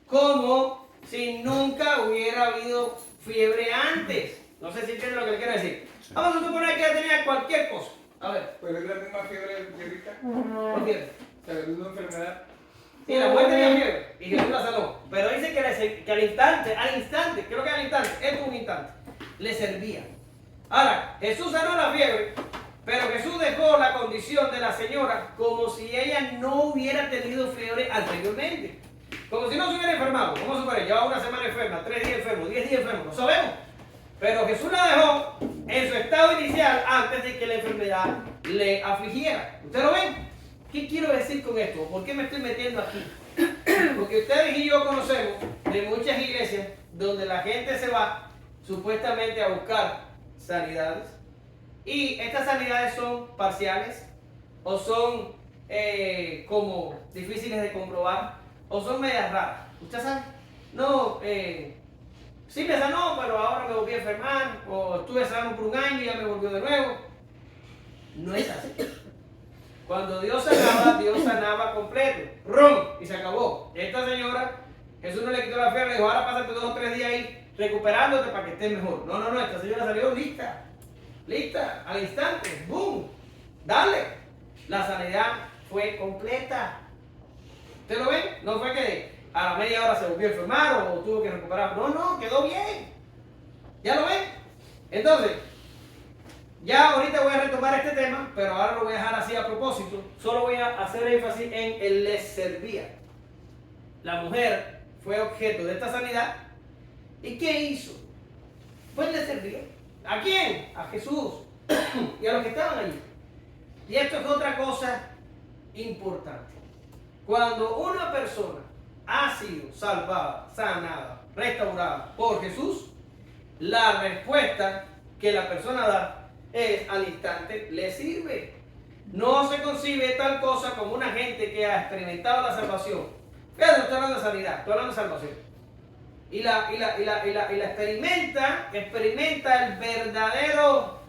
como si nunca hubiera habido fiebre antes. No sé si entienden lo que le quiero decir. Sí. Vamos a suponer que ella tenía cualquier cosa. A ver, Pero es la misma fiebre de ahorita. ¿por qué? O sea, es una enfermedad. Sí, la mujer tenía fiebre y Jesús la sanó. Pero dice que al instante, creo que al instante, es un instante, le servía. Ahora, Jesús sanó la fiebre, pero Jesús dejó la condición de la señora como si ella no hubiera tenido fiebre anteriormente. Como si no se hubiera enfermado. Vamos a suponer, llevaba una semana enferma, 3 días enfermo, 10 días enfermo, no sabemos. Pero Jesús la dejó en su estado inicial antes de que la enfermedad le afligiera. ¿Ustedes lo ven? ¿Qué quiero decir con esto? ¿Por qué me estoy metiendo aquí? Porque ustedes y yo conocemos de muchas iglesias donde la gente se va supuestamente a buscar sanidades, y estas sanidades son parciales o son como difíciles de comprobar o son medias raras. ¿Usted sabe? No, sí me sanó, pero ahora me volví a enfermar, o estuve sano por un año y ya me volvió de nuevo. No es así. Cuando Dios sanaba completo. ¡Rum! Y se acabó. Esta señora, Jesús no le quitó la fiebre, le dijo, ahora pásate 2 o 3 días ahí recuperándote para que estés mejor. No, esta señora salió lista, al instante, ¡boom! Dale. La sanidad fue completa. ¿Usted lo ve? No fue que a la media hora se volvió a enfermar o tuvo que recuperar. No, quedó bien. ¿Ya lo ven? Entonces, ya ahorita voy a retomar este tema, pero ahora lo voy a dejar así a propósito. Solo voy a hacer énfasis en el les servía. La mujer fue objeto de esta sanidad. ¿Y qué hizo? Pues le servía. ¿A quién? A Jesús y a los que estaban allí. Y esto es otra cosa importante. Cuando una persona ha sido salvada, sanada, restaurada por Jesús, la respuesta que la persona da es al instante le sirve. No se concibe tal cosa como una gente que ha experimentado la salvación. Fíjate, no estoy hablando de sanidad, estoy hablando de salvación. Y la experimenta el verdadero,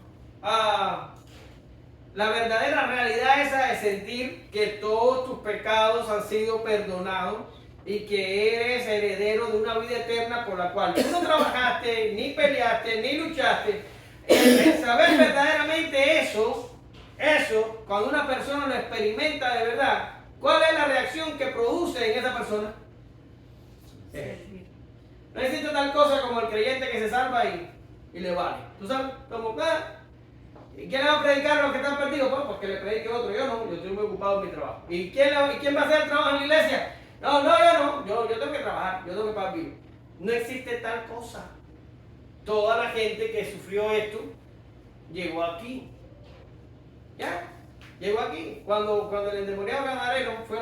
la verdadera realidad esa de sentir que todos tus pecados han sido perdonados y que eres heredero de una vida eterna por la cual tú no trabajaste, ni peleaste, ni luchaste. El saber verdaderamente eso, cuando una persona lo experimenta de verdad, ¿cuál es la reacción que produce en esa persona? No existe tal cosa como el creyente que se salva y le vale. ¿Tú sabes? Como, ¿y quién le va a predicar a los que están perdidos? Pues que le predique otro. Yo no, yo estoy muy ocupado en mi trabajo. ¿Y quién va a hacer el trabajo en la iglesia? No, yo no. Yo tengo que trabajar, yo tengo que pagar bien. No existe tal cosa. Toda la gente que sufrió esto llegó aquí. ¿Ya? Llegó aquí. Cuando el endemoniado Gadareno fue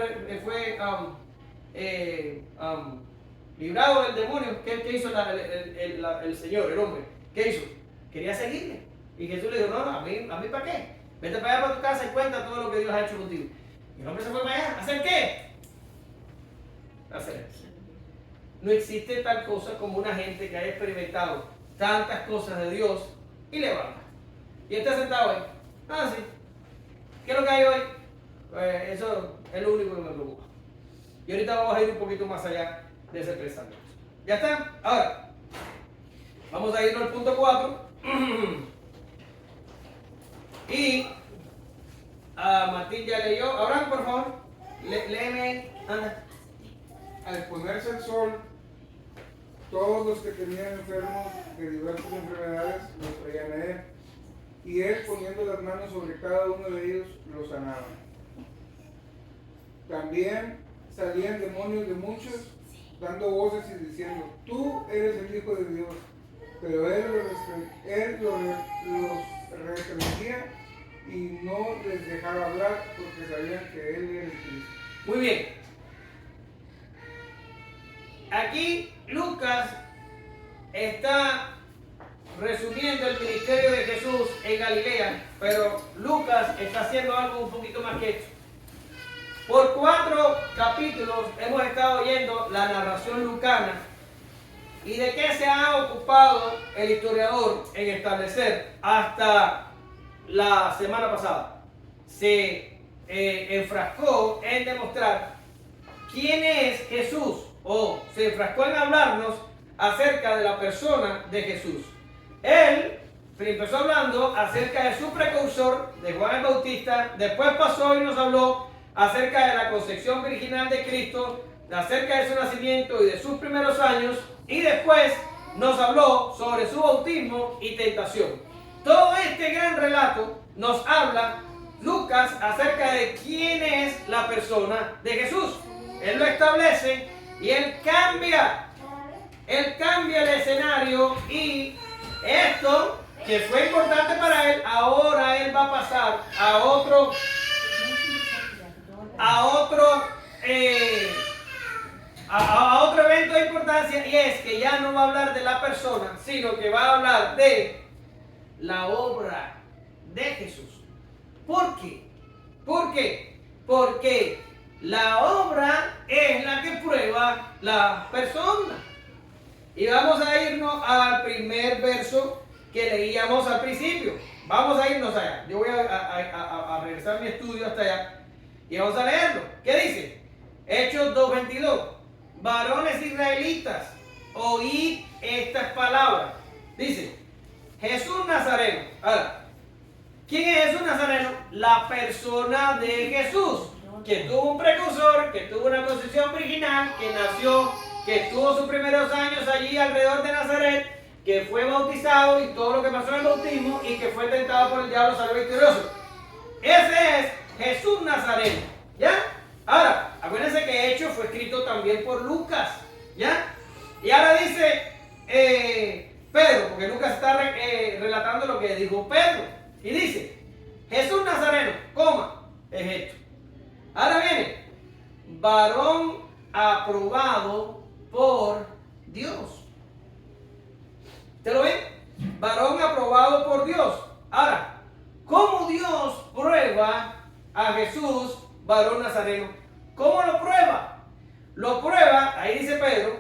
librado del demonio, ¿qué hizo el Señor, el hombre? ¿Qué hizo? Quería seguirle. Y Jesús le dijo, no, a mí ¿para qué? Vete para allá para tu casa y cuenta todo lo que Dios ha hecho contigo. Y el hombre se fue para allá. ¿Hacer qué? Hacer eso. No existe tal cosa como una gente que haya experimentado tantas cosas de Dios y le va. Y está sentado ahí. Ah, sí. ¿Qué es lo que hay hoy? Pues eso es lo único que me preocupa. Y ahorita vamos a ir un poquito más allá de ese pensamiento. ¿Ya está? Ahora, vamos a irnos al punto 4. Y Martín ya leyó. Abraham, por favor, léeme. Anda. Al ponerse el sol, todos los que tenían enfermos de diversas enfermedades los traían a él, y él, poniendo las manos sobre cada uno de ellos, los sanaba. También salían demonios de muchos, dando voces y diciendo, tú eres el Hijo de Dios. Pero él los reprendía y no les dejaba hablar porque sabían que él era el Cristo. Muy bien. Aquí Lucas está resumiendo el ministerio de Jesús en Galilea, pero Lucas está haciendo algo un poquito más que esto. Por 4 capítulos hemos estado oyendo la narración lucana. ¿Y de qué se ha ocupado el historiador en establecer hasta la semana pasada? Se enfrascó en demostrar quién es Jesús, o se enfrascó en hablarnos acerca de la persona de Jesús. Él empezó hablando acerca de su precursor, de Juan el Bautista, después pasó y nos habló acerca de la concepción virginal de Cristo, acerca de su nacimiento y de sus primeros años, y después nos habló sobre su bautismo y tentación. Todo este gran relato nos habla Lucas acerca de quién es la persona de Jesús. Él lo establece y él cambia el escenario, y esto que fue importante para él, ahora él va a pasar a otro evento de importancia, y es que ya no va a hablar de la persona, sino que va a hablar de la obra de Jesús. ¿Por qué? ¿Por qué? Porque la obra es la que prueba la persona. Y vamos a irnos al primer verso que leíamos al principio. Vamos a irnos allá. Yo voy a regresar mi estudio hasta allá y vamos a leerlo. ¿Qué dice? Hechos 2:22. Varones israelitas, oíd estas palabras. Dice, Jesús Nazareno. Ahora, ¿quién es Jesús Nazareno? La persona de Jesús, que tuvo un precursor, que tuvo una concepción virginal, que nació, que tuvo sus primeros años allí alrededor de Nazaret, que fue bautizado y todo lo que pasó en el bautismo, y que fue tentado por el diablo, salió victorioso. Ese es Jesús Nazareno, ¿ya? Ahora, acuérdense que Hechos fue escrito también por Lucas, ¿ya? Y ahora dice Pedro, porque Lucas está relatando lo que dijo Pedro, y dice, Jesús Nazareno, es esto. Ahora viene, varón aprobado por Dios. ¿Te lo ven? Varón aprobado por Dios. Ahora, ¿cómo Dios prueba a Jesús, varón nazareno? ¿Cómo lo prueba? Lo prueba, ahí dice Pedro,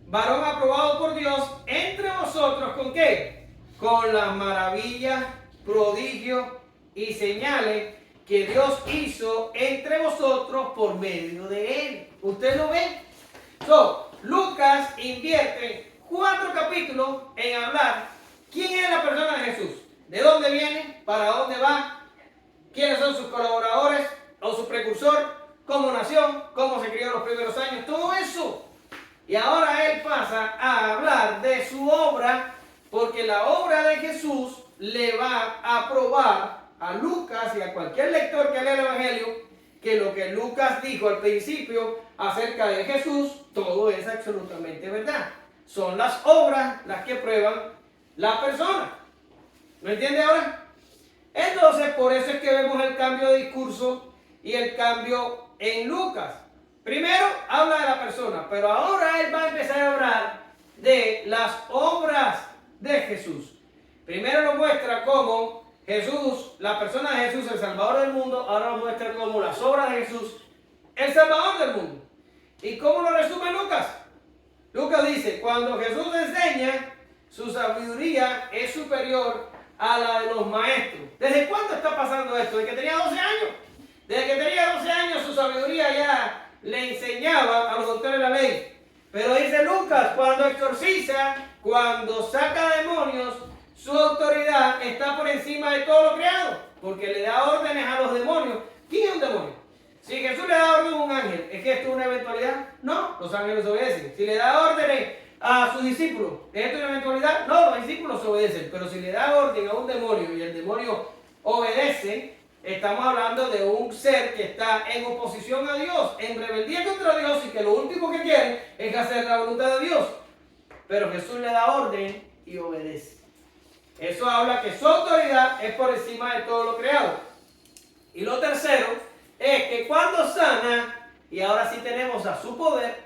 varón aprobado por Dios entre vosotros, ¿con qué? Con las maravillas, prodigios y señales que Dios hizo entre vosotros por medio de él. ¿Usted lo ve? Lucas invierte 4 capítulos en hablar quién es la persona de Jesús, de dónde viene, para dónde va, quiénes son sus colaboradores o su precursor, cómo nació, cómo se crió los primeros años, todo eso. Y ahora él pasa a hablar de su obra, porque la obra de Jesús le va a probar a Lucas y a cualquier lector que lea el Evangelio que lo que Lucas dijo al principio acerca de Jesús, todo es absolutamente verdad. Son las obras las que prueban la persona. ¿Lo entiende ahora? Entonces, por eso es que vemos el cambio de discurso y el cambio en Lucas. Primero habla de la persona, pero ahora él va a empezar a hablar de las obras de Jesús. Primero lo muestra como Jesús, la persona de Jesús, el Salvador del mundo. Ahora lo muestra como las obras de Jesús, el Salvador del mundo. ¿Y cómo lo resume Lucas? Lucas dice, cuando Jesús enseña, su sabiduría es superior a la de los maestros. ¿Desde cuándo está pasando esto? ¿Desde que tenía 12 años? Desde que tenía 12 años su sabiduría ya le enseñaba a los doctores de la ley. Pero dice Lucas, cuando exorciza, cuando saca demonios, su autoridad está por encima de todo lo creado, porque le da órdenes a los demonios. ¿Quién es un demonio? Si Jesús le da orden a un ángel, ¿es que esto es una eventualidad? No, los ángeles obedecen. Si le da órdenes a sus discípulos, ¿es esto una eventualidad? No, los discípulos obedecen. Pero si le da orden a un demonio y el demonio obedece, estamos hablando de un ser que está en oposición a Dios, en rebeldía contra Dios, y que lo último que quiere es hacer la voluntad de Dios. Pero Jesús le da orden y obedece. Eso habla que su autoridad es por encima de todo lo creado. Y lo tercero es que cuando sana, y ahora sí tenemos a su poder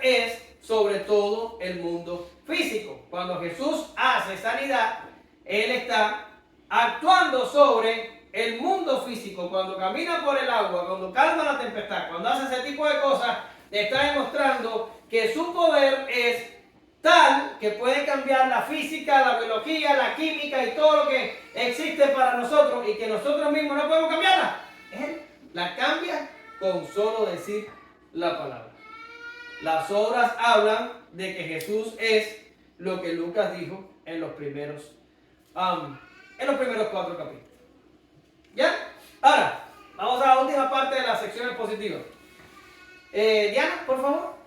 es sobre todo el mundo físico. Cuando Jesús hace sanidad, Él está actuando sobre el mundo físico. Cuando camina por el agua, cuando calma la tempestad, cuando hace ese tipo de cosas, está demostrando que su poder es tal que puede cambiar la física, la biología, la química y todo lo que existe para nosotros y que nosotros mismos no podemos cambiarla. Él la cambia con solo decir la palabra. Las obras hablan de que Jesús es lo que Lucas dijo en los primeros 4 capítulos. ¿Ya? Ahora, vamos a la última parte de la sección expositiva. Diana, por favor.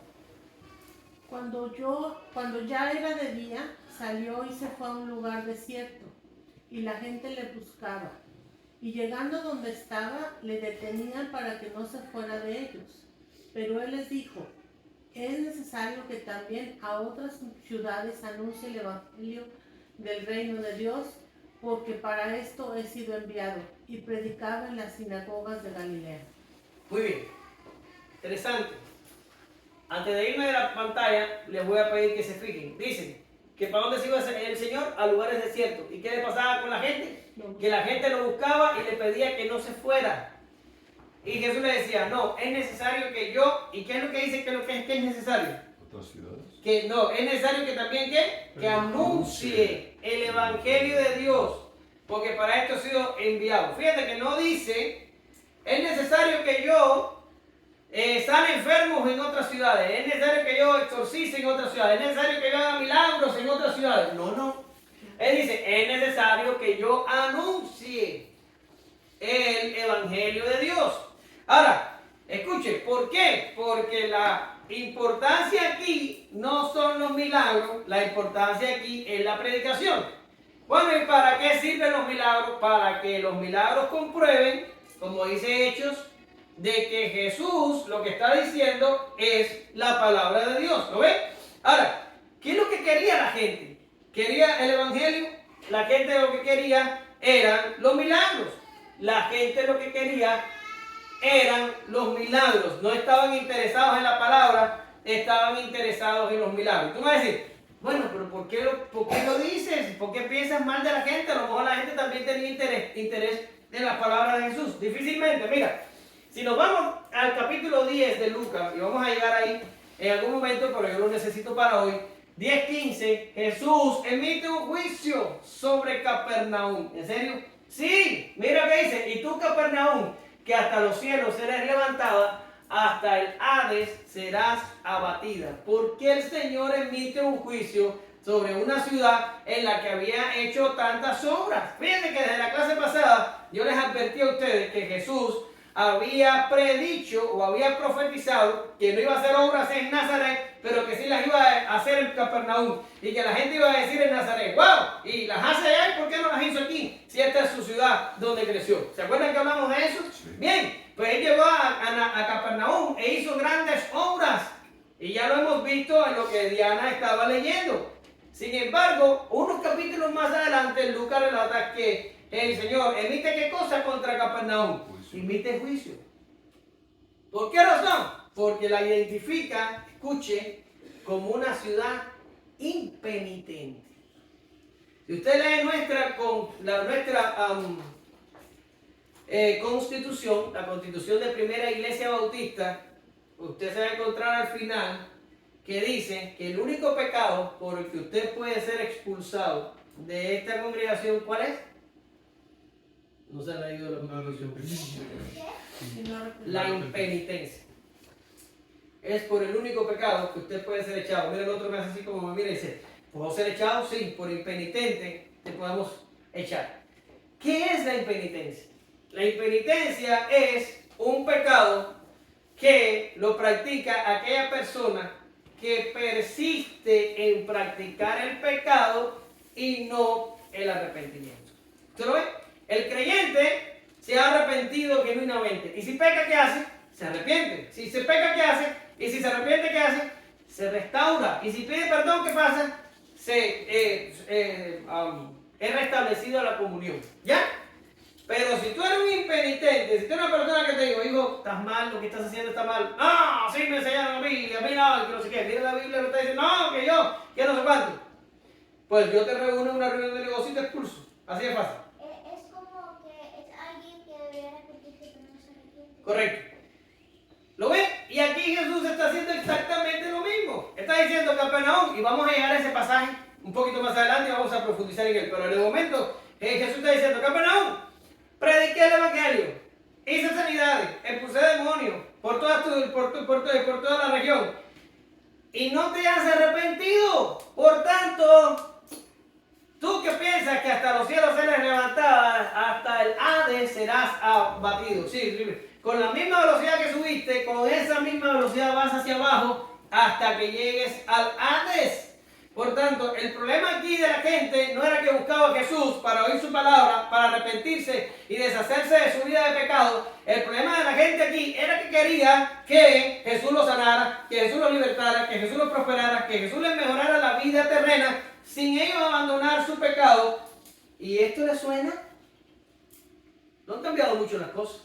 Cuando ya era de día, salió y se fue a un lugar desierto, y la gente le buscaba. Y llegando donde estaba, le detenían para que no se fuera de ellos. Pero él les dijo, es necesario que también a otras ciudades anuncie el evangelio del reino de Dios, porque para esto he sido enviado. Y predicaba en las sinagogas de Galilea. Muy bien. Interesante. Antes de irme de la pantalla, les voy a pedir que se fijen. Dicen que para dónde se iba el Señor, a lugares desiertos. ¿Y qué le pasaba con la gente? Que la gente lo buscaba y le pedía que no se fuera. Y Jesús le decía, no, es necesario que yo, ¿y qué es lo que dice que es necesario? ¿Otras ciudades? Que no, es necesario que también que anuncie el evangelio de Dios, porque para esto he sido enviado. Fíjate que no dice, es necesario que yo sane enfermos en otras ciudades, es necesario que yo exorcice en otras ciudades, es necesario que yo haga milagros en otras ciudades. No. Él dice, es necesario que yo anuncie el evangelio de Dios. Ahora, escuche, ¿por qué? Porque la importancia aquí no son los milagros, la importancia aquí es la predicación. Bueno, ¿y para qué sirven los milagros? Para que los milagros comprueben, como dice Hechos, de que Jesús lo que está diciendo es la palabra de Dios. ¿Lo ven? Ahora, ¿qué es lo que quería la gente? ¿Quería el evangelio? La gente lo que quería eran los milagros. La gente lo que quería eran los milagros. No estaban interesados en la palabra, estaban interesados en los milagros. Tú me vas a decir, bueno, pero ¿por qué lo dices? ¿Por qué piensas mal de la gente? A lo mejor la gente también tenía interés en las palabras de Jesús. Difícilmente, mira. Si nos vamos al capítulo 10 de Lucas, y vamos a llegar ahí en algún momento, pero yo lo necesito para hoy, 10:15, Jesús emite un juicio sobre Capernaum. ¿En serio? Sí, mira lo que dice, y tú Capernaum, que hasta los cielos serás levantada, hasta el Hades serás abatida. Porque el Señor emite un juicio sobre una ciudad en la que había hecho tantas obras. Fíjense que desde la clase pasada yo les advertí a ustedes que Jesús había predicho o había profetizado que no iba a hacer obras en Nazaret, pero que sí las iba a hacer en Capernaum, y que la gente iba a decir en Nazaret, wow, y las hace allá, ¿y por qué no las hizo aquí? Si esta es su ciudad donde creció. ¿Se acuerdan que hablamos de eso? Sí. Bien, pues él llegó a Capernaum e hizo grandes obras, y ya lo hemos visto en lo que Diana estaba leyendo. Sin embargo, unos capítulos más adelante, Lucas relata que el Señor emite qué cosa contra Capernaum. Emite juicio. ¿Por qué razón? Porque la identifica, escuche, como una ciudad impenitente. Si usted lee nuestra constitución, la constitución de Primera Iglesia Bautista, usted se va a encontrar al final que dice que el único pecado por el que usted puede ser expulsado de esta congregación, ¿cuál es? No se han leído la constitución. Si no arrepentimos. La impenitencia. Es por el único pecado que usted puede ser echado. Mira, el otro me hace así como me mira y dice, ¿puedo ser echado? Sí, por impenitente te podemos echar. ¿Qué es la impenitencia? La impenitencia es un pecado que lo practica aquella persona que persiste en practicar el pecado y no el arrepentimiento. ¿Usted lo ve? El creyente se ha arrepentido genuinamente. Y si peca, ¿qué hace? Se arrepiente. Si se peca, ¿qué hace? Y si se arrepiente, ¿qué hace? Se restaura. Y si pide perdón, ¿qué pasa? Es restablecido la comunión. ¿Ya? Pero si tú eres un impenitente, si tú eres una persona que te digo, hijo, estás mal, lo que estás haciendo está mal. Ah, sí me enseñaron a mí no, que no sé qué. Mira la Biblia y me está diciendo, no, que no sé cuánto. Pues yo te reúno en una reunión de negocio y te expulso. Así de fácil. Es como que es alguien que debería arrepentirse pero no se arrepiente. Correcto. ¿Lo ven? Y aquí Jesús está haciendo exactamente lo mismo. Está diciendo Capernaum, y vamos a llegar a ese pasaje un poquito más adelante y vamos a profundizar en él. Pero en el momento, Jesús está diciendo, Capernaum, prediqué el evangelio, hice sanidades, expulsé demonios por toda la región y no te has arrepentido. Por tanto, tú que piensas que hasta los cielos serás levantada, hasta el Hades serás abatido. Sí, con la misma velocidad que subiste, con esa misma velocidad vas hacia abajo hasta que llegues al Hades. Por tanto, el problema aquí de la gente no era que buscaba a Jesús para oír su palabra, para arrepentirse y deshacerse de su vida de pecado. El problema de la gente aquí era que quería que Jesús los sanara, que Jesús los libertara, que Jesús los prosperara, que Jesús les mejorara la vida terrena sin ellos abandonar su pecado. ¿Y esto les suena? No han cambiado mucho las cosas.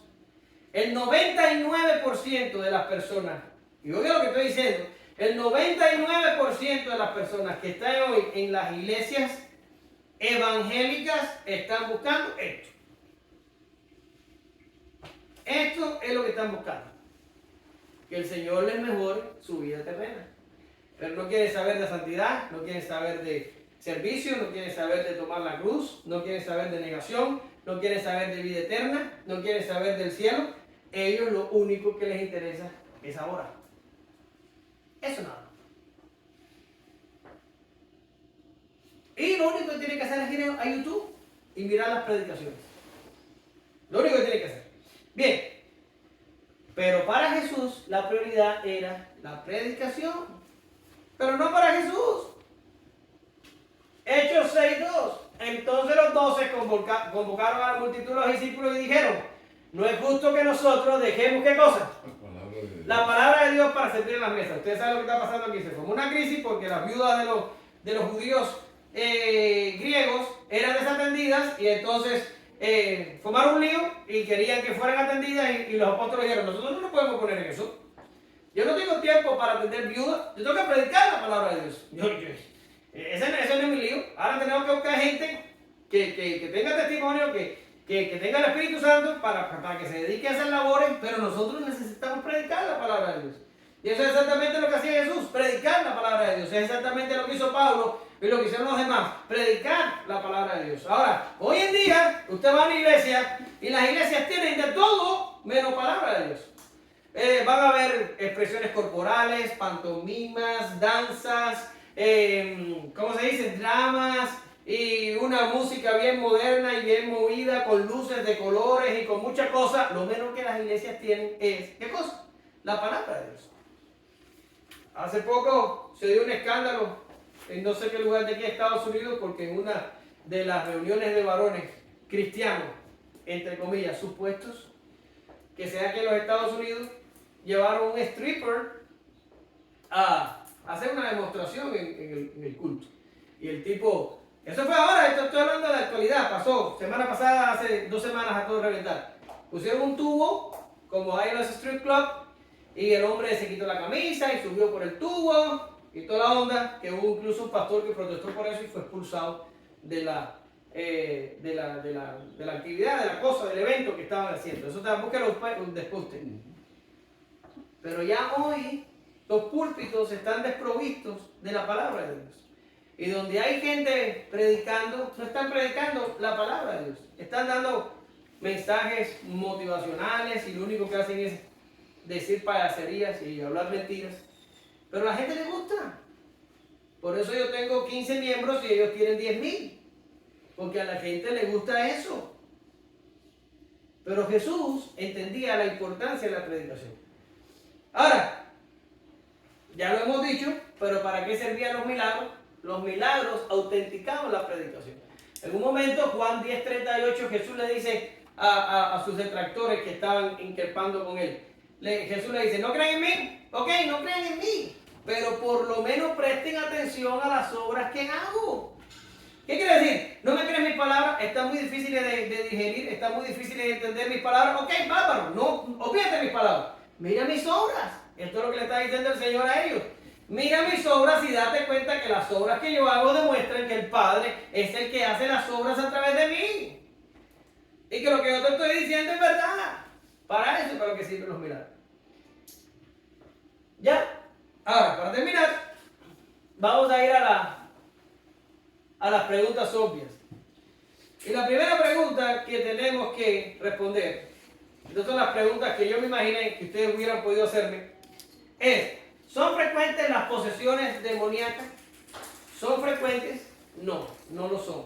El 99% de las personas, y oiga lo que estoy diciendo, el 99% de las personas que están hoy en las iglesias evangélicas están buscando esto. Esto es lo que están buscando. Que el Señor les mejore su vida terrena. Pero no quieren saber de santidad, no quieren saber de servicio, no quieren saber de tomar la cruz, no quieren saber de negación, no quieren saber de vida eterna, no quieren saber del cielo. Ellos lo único que les interesa es ahora. Eso nada. Y lo único que tienen que hacer es ir a YouTube y mirar las predicaciones. Lo único que tienen que hacer. Bien. Pero para Jesús la prioridad era la predicación. Pero no para Jesús. Hechos 6:2. Entonces los 12 convocaron a la multitud de los discípulos y dijeron, no es justo que nosotros dejemos ¿qué cosa? La palabra de Dios para servir en las mesas. Ustedes saben lo que está pasando aquí. Se formó una crisis porque las viudas de los judíos griegos eran desatendidas y entonces formaron un lío y querían que fueran atendidas y los apóstoles dijeron, nosotros no nos podemos poner en eso. Yo no tengo tiempo para atender viudas, yo tengo que predicar la palabra de Dios. Ese no es mi lío. Ahora tenemos que buscar gente que tenga testimonio, que tenga el Espíritu Santo para que se dedique a hacer labores, pero nosotros necesitamos predicar la palabra de Dios. Y eso es exactamente lo que hacía Jesús, predicar la palabra de Dios. Es exactamente lo que hizo Pablo y lo que hicieron los demás, predicar la palabra de Dios. Ahora, hoy en día, usted va a una iglesia y las iglesias tienen de todo menos palabra de Dios. Van a haber expresiones corporales, pantomimas, danzas, ¿cómo se dice? Dramas y una música bien moderna y bien movida con luces de colores y con muchas cosas. Lo menos que las iglesias tienen es, ¿qué cosa? La palabra de Dios. Hace poco se dio un escándalo en no sé qué lugar de aquí de Estados Unidos porque en una de las reuniones de varones cristianos, entre comillas, supuestos, que sea que en los Estados Unidos llevaron un stripper a hacer una demostración en el culto. Y el tipo, eso fue ahora, esto estoy hablando de la actualidad, pasó, semana pasada, hace 2 semanas a todo reventar. Pusieron un tubo, como hay en los strip club, y el hombre se quitó la camisa y subió por el tubo, y toda la onda, que hubo incluso un pastor que protestó por eso y fue expulsado de la actividad, de la cosa, del evento que estaban haciendo. Eso también búsquelo después usted. Pero ya hoy los púlpitos están desprovistos de la palabra de Dios. Y donde hay gente predicando, no están predicando la palabra de Dios. Están dando mensajes motivacionales y lo único que hacen es decir payaserías y hablar mentiras. Pero a la gente le gusta. Por eso yo tengo 15 miembros y ellos tienen 10,000. Porque a la gente le gusta eso. Pero Jesús entendía la importancia de la predicación. Ahora, ya lo hemos dicho, pero ¿para qué servían los milagros? Los milagros autenticaban la predicación. En un momento, Juan 10:38, Jesús le dice a sus detractores que estaban increpando con él. Jesús le dice, ¿no creen en mí? Ok, no creen en mí, pero por lo menos presten atención a las obras que hago. ¿Qué quiere decir? ¿No me creen mis palabras? Está muy difícil de digerir, está muy difícil de entender mis palabras. Ok, bárbaro, no olvídate mis palabras. Mira mis obras. Esto es lo que le está diciendo el Señor a ellos. Mira mis obras y date cuenta que las obras que yo hago demuestran que el Padre es el que hace las obras a través de mí. Y que lo que yo te estoy diciendo es verdad. Para eso es para lo que sirven los milagros. ¿Ya? Ahora, para terminar, vamos a ir a las preguntas obvias. Y la primera pregunta que tenemos que responder, estas son las preguntas que yo me imaginé que ustedes hubieran podido hacerme, es, ¿son frecuentes las posesiones demoníacas? ¿Son frecuentes? No, no lo son.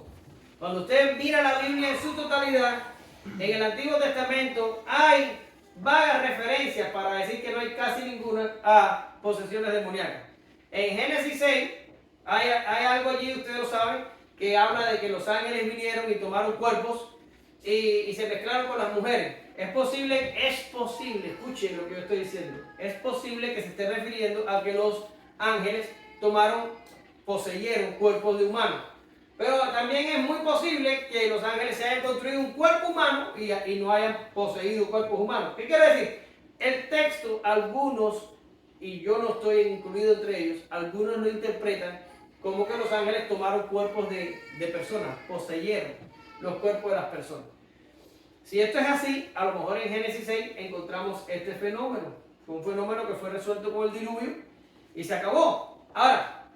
Cuando usted mira la Biblia en su totalidad, en el Antiguo Testamento hay vagas referencias para decir que no hay casi ninguna a posesiones demoníacas. En Génesis 6 hay algo allí, ustedes lo saben, que habla de que los ángeles vinieron y tomaron cuerpos y se mezclaron con las mujeres. Es posible, escuchen lo que yo estoy diciendo, es posible que se esté refiriendo a que los ángeles poseyeron cuerpos de humanos. Pero también es muy posible que los ángeles se hayan construido un cuerpo humano y no hayan poseído cuerpos humanos. ¿Qué quiere decir? El texto, algunos, y yo no estoy incluido entre ellos, algunos lo interpretan como que los ángeles tomaron cuerpos de personas, poseyeron los cuerpos de las personas. Si esto es así, a lo mejor en Génesis 6 encontramos este fenómeno. Fue un fenómeno que fue resuelto con el diluvio y se acabó. Ahora,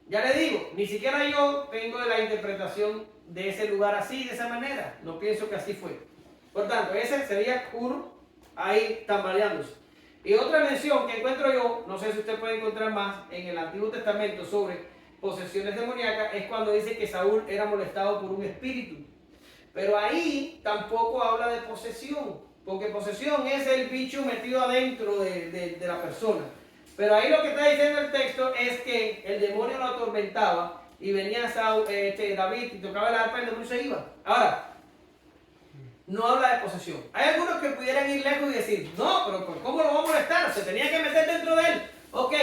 ya le digo, ni siquiera yo tengo la interpretación de ese lugar así, de esa manera. No pienso que así fue. Por tanto, ese sería uno ahí tambaleándose. Y otra mención que encuentro yo, no sé si usted puede encontrar más en el Antiguo Testamento sobre posesiones demoníacas, es cuando dice que Saúl era molestado por un espíritu. Pero ahí tampoco habla de posesión, porque posesión es el bicho metido adentro de la persona. Pero ahí lo que está diciendo el texto es que el demonio lo atormentaba y venía David y tocaba el arpa y el demonio se iba. Ahora, no habla de posesión. Hay algunos que pudieran ir lejos y decir, no, pero ¿cómo lo va a molestar? Se tenía que meter dentro de él. Ok,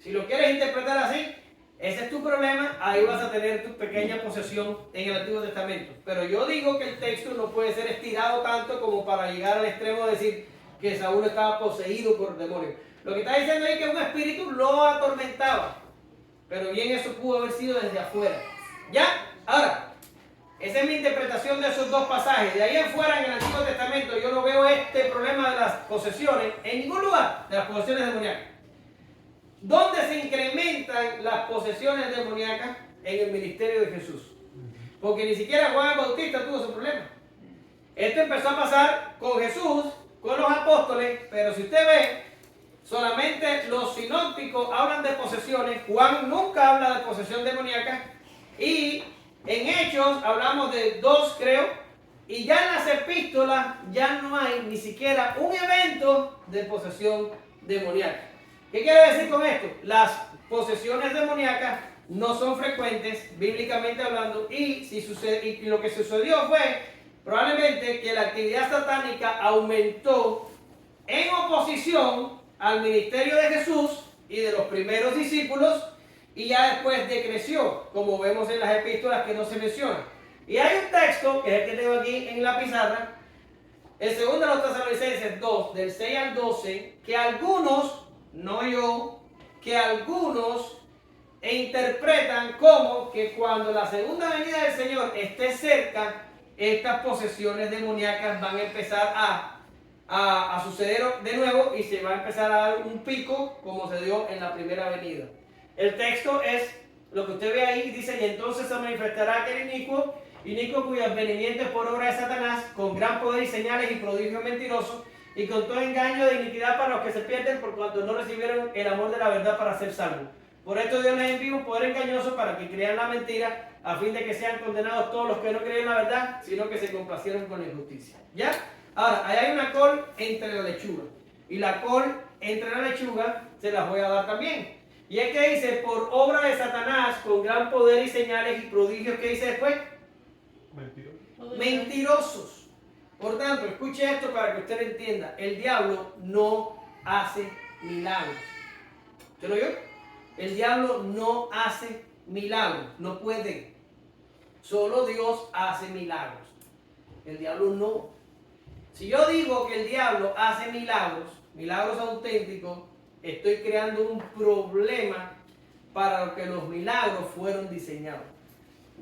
si lo quieres interpretar así, ese es tu problema, ahí vas a tener tu pequeña posesión en el Antiguo Testamento. Pero yo digo que el texto no puede ser estirado tanto como para llegar al extremo de decir que Saúl estaba poseído por demonios. Lo que está diciendo es que un espíritu lo atormentaba. Pero bien eso pudo haber sido desde afuera. ¿Ya? Ahora, esa es mi interpretación de esos dos pasajes. De ahí en fuera, en el Antiguo Testamento, yo no veo este problema de las posesiones en ningún lugar, de las posesiones demoníacas. ¿Dónde se incrementan las posesiones demoníacas? En el ministerio de Jesús. Porque ni siquiera Juan el Bautista tuvo ese problema. Esto empezó a pasar con Jesús, con los apóstoles, pero si usted ve, solamente los sinópticos hablan de posesiones. Juan nunca habla de posesión demoníaca. Y en Hechos hablamos de 2, creo. Y ya en las epístolas ya no hay ni siquiera un evento de posesión demoníaca. ¿Qué quiere decir con esto? Las posesiones demoníacas no son frecuentes, bíblicamente hablando. Y lo que sucedió fue probablemente que la actividad satánica aumentó en oposición al ministerio de Jesús y de los primeros discípulos, y ya después decreció, como vemos en las epístolas que no se mencionan. Y hay un texto, que es el que tengo aquí en la pizarra, el 2 de los Tesalonicenses 2, del 6 al 12, que algunos, no yo, que algunos interpretan como que cuando la segunda venida del Señor esté cerca, estas posesiones demoníacas van a empezar a suceder de nuevo y se va a empezar a dar un pico como se dio en la primera venida. El texto es lo que usted ve ahí, dice: y entonces se manifestará aquel inicuo cuyo advenimiento es por obra de Satanás, con gran poder y señales y prodigios mentirosos, y con todo engaño de iniquidad para los que se pierden, por cuanto no recibieron el amor de la verdad para ser salvos. Por esto Dios les envió un poder engañoso para que crean la mentira, a fin de que sean condenados todos los que no creen la verdad, sino que se complacieron con la injusticia. ¿Ya? Ahora, ahí hay una col entre la lechuga. Y la col entre la lechuga se las voy a dar también. Y es que dice: por obra de Satanás, con gran poder y señales y prodigios. ¿Qué dice después? Mentirosos. Por tanto, escuche esto para que usted entienda. El diablo no hace milagros. ¿Usted lo oyó? El diablo no hace milagros. No puede. Solo Dios hace milagros. El diablo no. Si yo digo que el diablo hace milagros, milagros auténticos, estoy creando un problema para lo que los milagros fueron diseñados.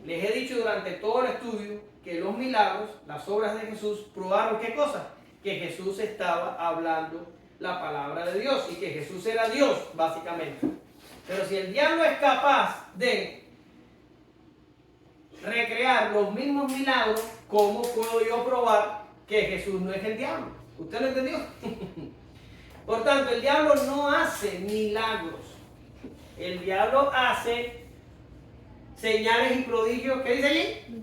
Les he dicho durante todo el estudio que los milagros, las obras de Jesús, probaron ¿qué cosa? Que Jesús estaba hablando la palabra de Dios y que Jesús era Dios, básicamente. Pero si el diablo es capaz de recrear los mismos milagros, ¿cómo puedo yo probar que Jesús no es el diablo? ¿Usted lo entendió? Por tanto, el diablo no hace milagros. El diablo hace señales y prodigios. ¿Qué dice allí?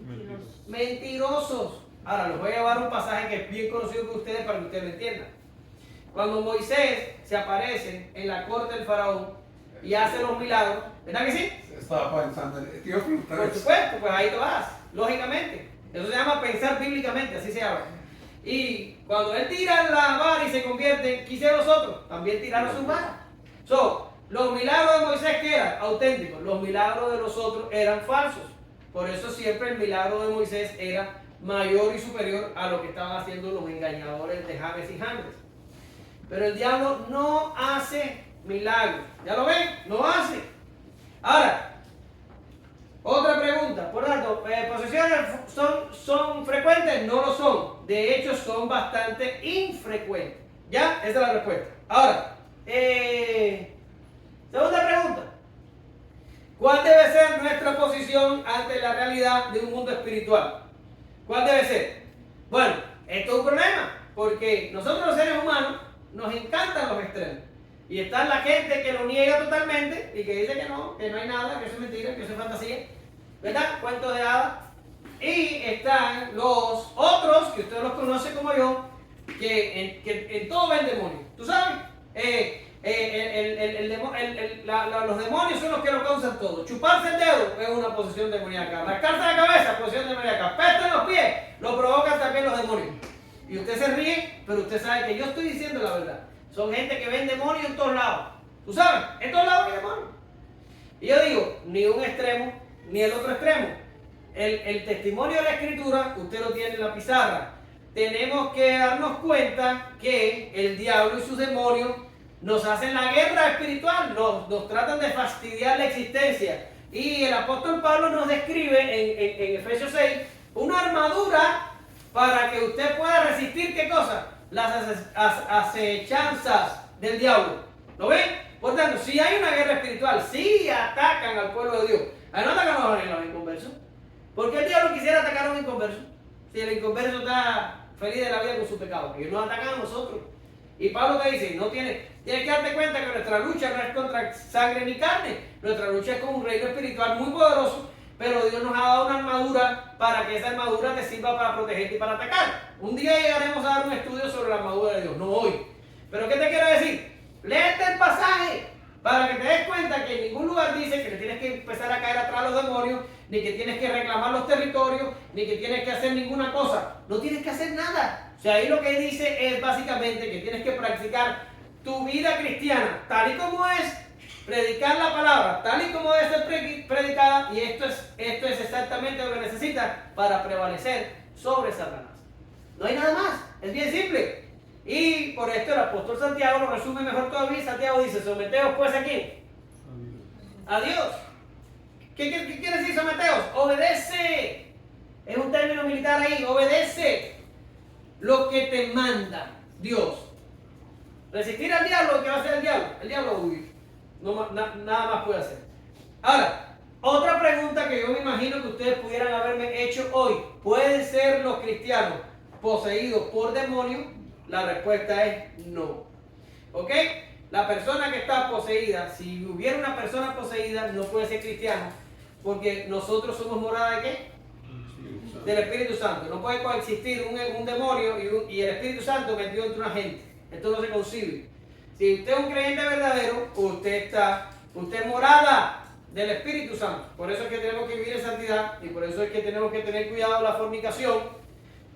Mentirosos. Ahora, les voy a llevar un pasaje que es bien conocido por ustedes para que ustedes lo entiendan. Cuando Moisés se aparece en la corte del faraón y hace los milagros, ¿verdad que sí? Estaba pensando, tío, Por supuesto, pues ahí te vas, lógicamente. Eso se llama pensar bíblicamente, así se habla. Y cuando él tira la vara y se convierte, ¿qué hicieron los otros? También tiraron sus varas. Los milagros de Moisés, ¿qué eran? Auténticos. Los milagros de los otros eran falsos. Por eso siempre el milagro de Moisés era mayor y superior a lo que estaban haciendo los engañadores de Janes y Jambres. Pero el diablo no hace milagros. ¿Ya lo ven? No hace. Ahora, otra pregunta. Por tanto, ¿posesiones son frecuentes? No lo son. De hecho, son bastante infrecuentes. ¿Ya? Esa es la respuesta. Ahora, segunda pregunta. ¿Cuál debe ser nuestra posición ante la realidad de un mundo espiritual? ¿Cuál debe ser? Bueno, esto es un problema, porque nosotros los seres humanos nos encantan los extremos. Y está la gente que lo niega totalmente y que dice que no hay nada, que eso es mentira, que eso es fantasía, ¿verdad? Cuentos de hadas. Y están los otros, que usted los conoce como yo, que en todo ven demonios. ¿Tú sabes? Los demonios son los que lo causan todo. Chuparse el dedo es una posesión demoníaca. Rascarse la cabeza, posesión demoníaca. Peste en los pies, lo provocan también los demonios. Y usted se ríe, pero usted sabe que yo estoy diciendo la verdad. Son gente que ven demonios en todos lados. ¿Tú sabes? En todos lados hay demonios. Y yo digo, ni un extremo, ni el otro extremo. El testimonio de la Escritura, usted lo tiene en la pizarra. Tenemos que darnos cuenta que el diablo y sus demonios nos hacen la guerra espiritual, nos tratan de fastidiar la existencia. Y el apóstol Pablo nos describe en Efesios 6 una armadura para que usted pueda resistir, ¿qué cosa? Las acechanzas del diablo. ¿Lo ven? Por tanto, si hay una guerra espiritual, si atacan al pueblo de Dios. Ahí no atacan a los inconversos. ¿Por qué el diablo quisiera atacar a un inconverso? Si el inconverso está feliz de la vida con su pecado. Ellos nos atacan a nosotros. Y Pablo te dice, tienes que darte cuenta que nuestra lucha no es contra sangre ni carne. Nuestra lucha es con un reino espiritual muy poderoso, pero Dios nos ha dado una armadura para que esa armadura te sirva para protegerte y para atacar. Un día llegaremos a dar un estudio sobre la armadura de Dios, no hoy. Pero ¿qué te quiero decir? Léete el pasaje para que te des cuenta que en ningún lugar dice que le tienes que empezar a caer atrás a los demonios, ni que tienes que reclamar los territorios, ni que tienes que hacer ninguna cosa. No tienes que hacer nada. O sea, ahí lo que dice es básicamente que tienes que practicar tu vida cristiana tal y como es, predicar la palabra tal y como debe ser predicada, y esto es exactamente lo que necesita para prevalecer sobre Satanás. No hay nada más, es bien simple. Y por esto el apóstol Santiago lo resume mejor todavía. Santiago dice: someteos pues a ¿quién? A Dios. ¿Qué quiere decir someteos? Obedece. Es un término militar ahí. Obedece lo que te manda Dios. Resistir al diablo, ¿qué va a hacer el diablo? El diablo va a huir. Nada más puede hacer. Ahora, otra pregunta que yo me imagino que ustedes pudieran haberme hecho hoy: ¿pueden ser los cristianos poseídos por demonios? La respuesta es no. ¿Ok? La persona que está poseída, si hubiera una persona poseída, no puede ser cristiano, porque nosotros somos morada ¿de qué? Del Espíritu Santo. No puede coexistir un demonio y el Espíritu Santo metido entre una gente. Esto no se concibe. Si usted es un creyente verdadero, usted es morada del Espíritu Santo. Por eso es que tenemos que vivir en santidad, y por eso es que tenemos que tener cuidado de la fornicación,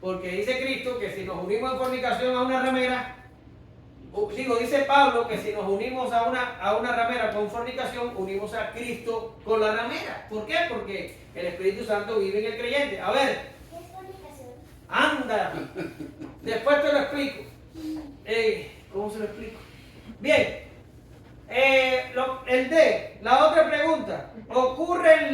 porque dice Cristo que si nos unimos en fornicación a una ramera, dice Pablo que si nos unimos a una ramera con fornicación, unimos a Cristo con la ramera. ¿Por qué? Porque el Espíritu Santo vive en el creyente. A ver, ¿Qué es fornicación? anda, después te lo explico. ¿Cómo se lo explico? Bien, la otra pregunta: ¿ocurren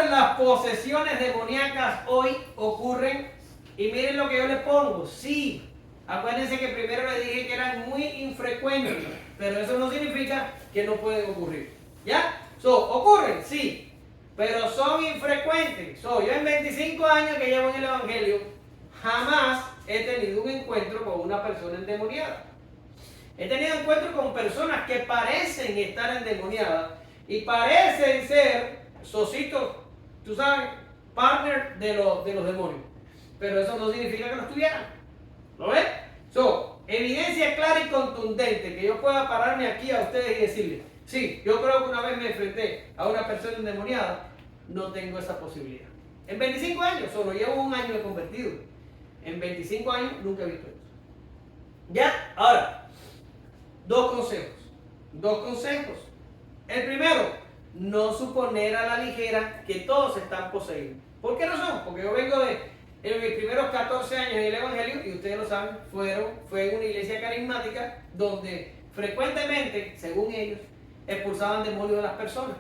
las posesiones demoníacas hoy? Ocurren, y miren lo que yo les pongo: sí. Acuérdense que primero les dije que eran muy infrecuentes, pero eso no significa que no pueden ocurrir. ¿Ya? ¿Ocurren? Sí, pero son infrecuentes. Yo en 25 años que llevo en el Evangelio, jamás he tenido un encuentro con una persona endemoniada. He tenido encuentros con personas que parecen estar endemoniadas y parecen ser socitos, tú sabes, partner de los demonios. Pero eso no significa que lo estuvieran. ¿Lo ven? Evidencia clara y contundente que yo pueda pararme aquí a ustedes y decirles: sí, yo creo que una vez me enfrenté a una persona endemoniada. No tengo esa posibilidad. En 25 años, solo llevo un año de convertido. En 25 años nunca he visto eso. ¿Ya? Ahora, dos consejos. El primero: no suponer a la ligera que todos están poseídos. ¿Por qué razón? Porque yo vengo en mis primeros 14 años en el Evangelio, y ustedes lo saben, fue en una iglesia carismática donde frecuentemente, según ellos, expulsaban demonios de las personas.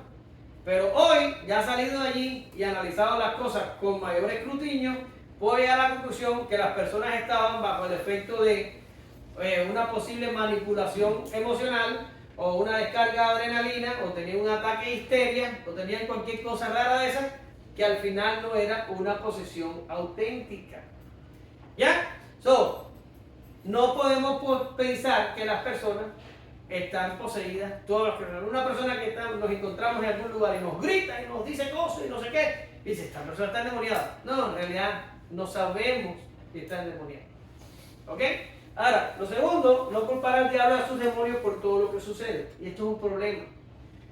Pero hoy, ya salido de allí y analizado las cosas con mayor escrutinio, voy a la conclusión que las personas estaban bajo el efecto de una posible manipulación emocional, o una descarga de adrenalina, o tenían un ataque de histeria, o tenían cualquier cosa rara de esas, que al final no era una posesión auténtica. ¿Ya? No podemos pensar que las personas están poseídas. Una persona que nos encontramos en algún lugar y nos grita y nos dice cosas y no sé qué, y dice: esta persona está endemoniada. No, en realidad no sabemos que está endemoniada. ¿Ok? Ahora, lo segundo: no culpar al diablo a sus demonios por todo lo que sucede. Y esto es un problema,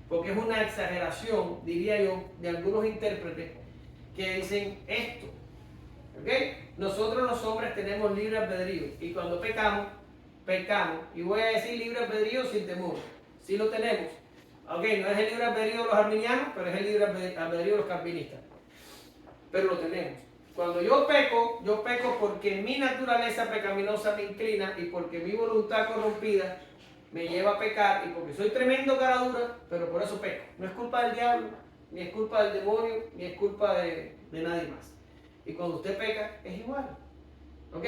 porque es una exageración, diría yo, de algunos intérpretes que dicen esto. ¿Ok? Nosotros los hombres tenemos libre albedrío, y cuando pecamos, y voy a decir libre albedrío sin temor. Sí lo tenemos. ¿Ok? No es el libre albedrío de los arminianos, pero es el libre albedrío de los calvinistas. Pero lo tenemos. Cuando yo peco porque mi naturaleza pecaminosa me inclina, y porque mi voluntad corrompida me lleva a pecar, y porque soy tremendo cara dura, pero por eso peco. No es culpa del diablo, ni es culpa del demonio, ni es culpa de nadie más. Y cuando usted peca, es igual. ¿Ok?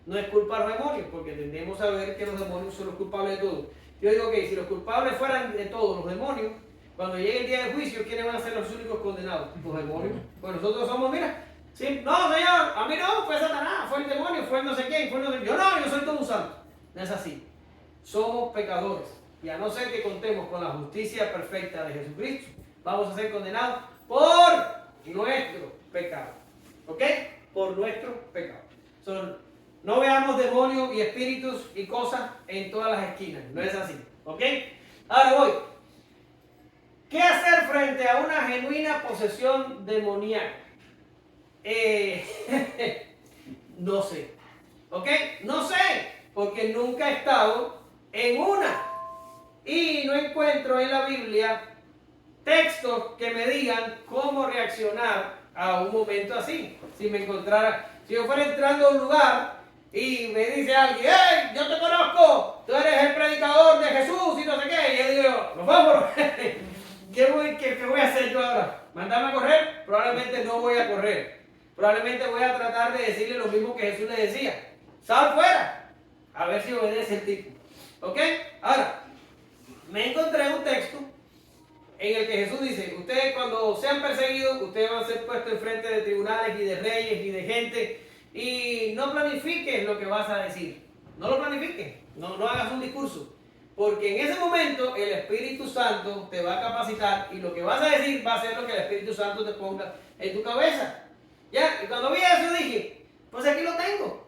No es culpa de los demonios, porque tendemos a ver que los demonios son los culpables de todo. Yo digo que si los culpables fueran de todos los demonios, cuando llegue el día del juicio, ¿quiénes van a ser los únicos condenados? Los demonios. Pues nosotros somos, mira, ¿sí? No, señor, a mí no, fue Satanás, fue el demonio, fue el no sé quién, fue el no sé quién. Yo soy todo un santo. No es así. Somos pecadores. Y a no ser que contemos con la justicia perfecta de Jesucristo, vamos a ser condenados por nuestro pecado. ¿Ok? Por nuestro pecado. No veamos demonios y espíritus y cosas en todas las esquinas. No es así. ¿Ok? Ahora voy. ¿Qué hacer frente a una genuina posesión demoníaca? No sé. ¿Ok? No sé. Porque nunca he estado en una. y no encuentro en la Biblia textos que me digan cómo reaccionar a un momento así. Si yo fuera entrando a un lugar y me dice alguien, ¡hey, yo te conozco! Tú eres el predicador de Jesús y no sé qué. Y yo digo, nos vamos. ¿Qué voy a hacer yo ahora? ¿Mandarme a correr? Probablemente no voy a correr. Probablemente voy a tratar de decirle lo mismo que Jesús le decía. ¡Sal fuera! A ver si obedece el tipo. ¿Ok? Ahora, me encontré un texto en el que Jesús dice, ustedes cuando sean perseguidos, ustedes van a ser puestos enfrente de tribunales y de reyes y de gente, y no planifiques lo que vas a decir. No lo planifiques, no hagas un discurso, porque en ese momento el Espíritu Santo te va a capacitar y lo que vas a decir va a ser lo que el Espíritu Santo te ponga en tu cabeza. ¿Ya? Y cuando vi eso dije, pues aquí lo tengo.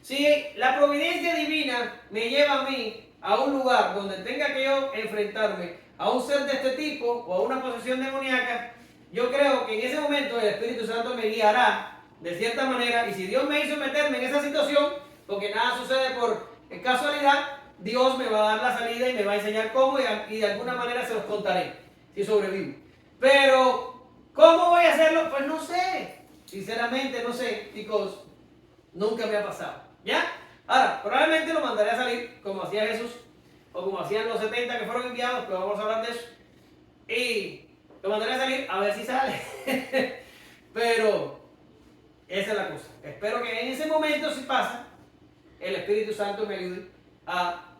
Si la providencia divina me lleva a mí a un lugar donde tenga que yo enfrentarme a un ser de este tipo o a una posesión demoníaca, yo creo que en ese momento el Espíritu Santo me guiará de cierta manera, y si Dios me hizo meterme en esa situación, porque nada sucede por casualidad, Dios me va a dar la salida y me va a enseñar cómo, y de alguna manera se los contaré, si sobrevivo. Pero, ¿cómo voy a hacerlo? Pues no sé, sinceramente no sé, chicos, nunca me ha pasado, ¿ya? Ahora, probablemente lo mandaré a salir como hacía Jesús, o como hacían los 70 que fueron enviados, pero vamos a hablar de eso. Y lo mandaré a salir a ver si sale. Pero esa es la cosa. Espero que en ese momento, si pasa, el Espíritu Santo me ayude a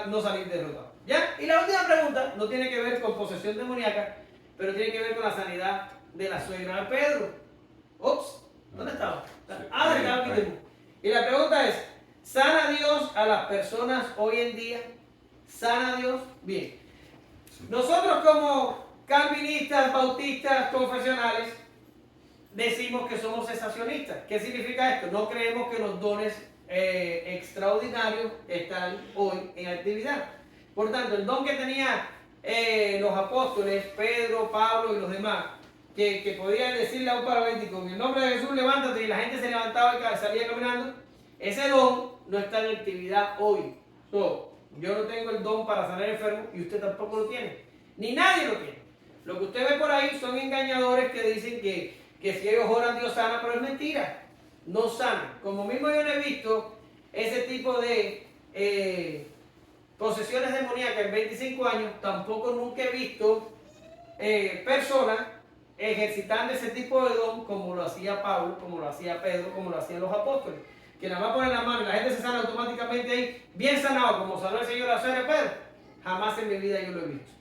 no salir derrotado. ¿Ya? Y la última pregunta no tiene que ver con posesión demoníaca, pero tiene que ver con la sanidad de la suegra de Pedro. Ups, ¿dónde estaba? Estaba aquí mismo. Y la pregunta es, ¿sana Dios a las personas hoy en día? ¿Sana Dios? Bien. Nosotros como calvinistas, bautistas, confesionales, decimos que somos cesacionistas. ¿Qué significa esto? No creemos que los dones extraordinarios están hoy en actividad. Por tanto, el don que tenían los apóstoles, Pedro, Pablo y los demás, que podían decirle a un paralítico, en el nombre de Jesús, levántate, y la gente se levantaba y salía caminando, ese don no está en actividad hoy. Yo no tengo el don para sanar enfermos y usted tampoco lo tiene. Ni nadie lo tiene. Lo que usted ve por ahí son engañadores que dicen que si ellos oran Dios sana, pero es mentira. No sana. Como mismo yo no he visto ese tipo de posesiones demoníacas en 25 años, tampoco nunca he visto personas ejercitando ese tipo de don como lo hacía Pablo, como lo hacía Pedro, como lo hacían los apóstoles. Que nada más ponen la mano y la gente se sana automáticamente ahí, bien sanado, como sanó el Señor a Pedro. Jamás en mi vida yo lo he visto.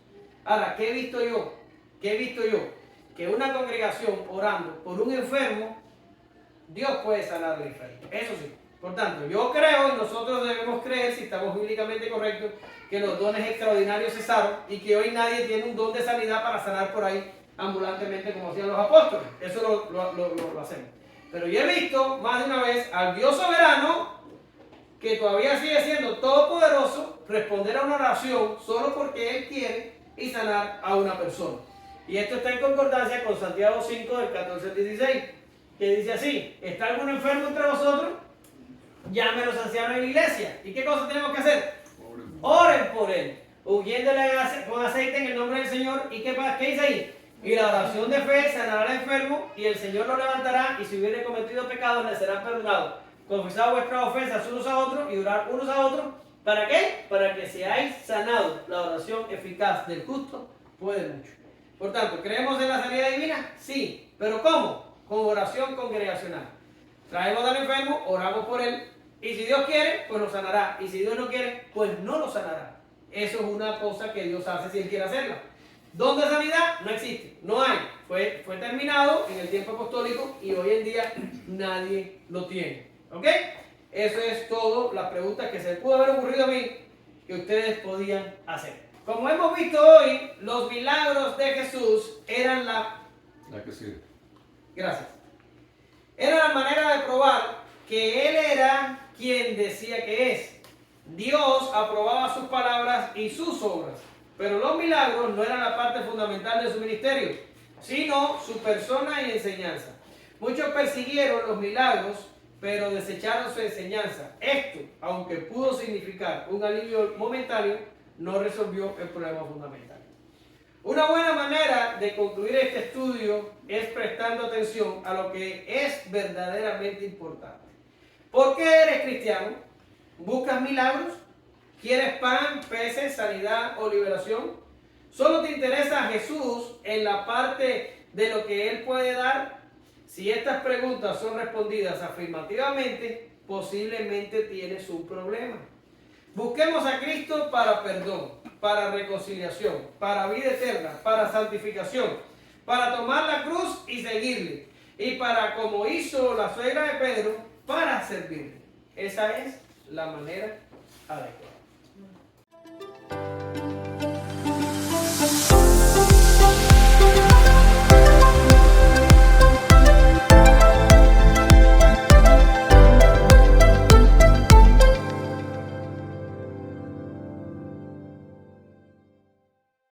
Ahora, ¿qué he visto yo? Que una congregación orando por un enfermo, Dios puede sanar al enfermo. Eso sí. Por tanto, yo creo, y nosotros debemos creer, si estamos bíblicamente correctos, que los dones extraordinarios cesaron y que hoy nadie tiene un don de sanidad para sanar por ahí ambulantemente como hacían los apóstoles. Eso lo hacemos. Pero yo he visto más de una vez al Dios soberano, que todavía sigue siendo todopoderoso, responder a una oración solo porque Él quiere y sanar a una persona. Y esto está en concordancia con Santiago 5 del 14 al 16, que dice así: ¿está algún enfermo entre vosotros? Llame a los ancianos de la iglesia. ¿Y qué cosa tenemos que hacer? Oren por él, ungiéndole con aceite en el nombre del Señor. ¿Y qué dice ahí? Y la oración de fe sanará al enfermo, y el Señor lo levantará, y si hubiere cometido pecados le serán perdonados. Confesad vuestras ofensas unos a otros y orar unos a otros. ¿Para qué? Para que seáis sanados. La oración eficaz del justo puede mucho. Por tanto, ¿creemos en la sanidad divina? Sí. ¿Pero cómo? Con oración congregacional. Traemos al enfermo, oramos por él, y si Dios quiere, pues lo sanará. Y si Dios no quiere, pues no lo sanará. Eso es una cosa que Dios hace si Él quiere hacerla. Don de sanidad no existe, no hay. Fue terminado en el tiempo apostólico y hoy en día nadie lo tiene. ¿Ok? Eso es todo, las preguntas que se les pudo haber ocurrido a mí que ustedes podían hacer. Como hemos visto hoy, los milagros de Jesús eran la que sigue. Gracias. Era la manera de probar que Él era quien decía que es. Dios aprobaba sus palabras y sus obras, pero los milagros no eran la parte fundamental de su ministerio, sino su persona y enseñanza. Muchos persiguieron los milagros, pero desecharon su enseñanza. Esto, aunque pudo significar un alivio momentáneo, no resolvió el problema fundamental. Una buena manera de concluir este estudio es prestando atención a lo que es verdaderamente importante. ¿Por qué eres cristiano? ¿Buscas milagros? ¿Quieres pan, peces, sanidad o liberación? ¿Solo te interesa Jesús en la parte de lo que Él puede dar? Si estas preguntas son respondidas afirmativamente, posiblemente tienes un problema. Busquemos a Cristo para perdón, para reconciliación, para vida eterna, para santificación, para tomar la cruz y seguirle, y para, como hizo la suegra de Pedro, para servirle. Esa es la manera adecuada.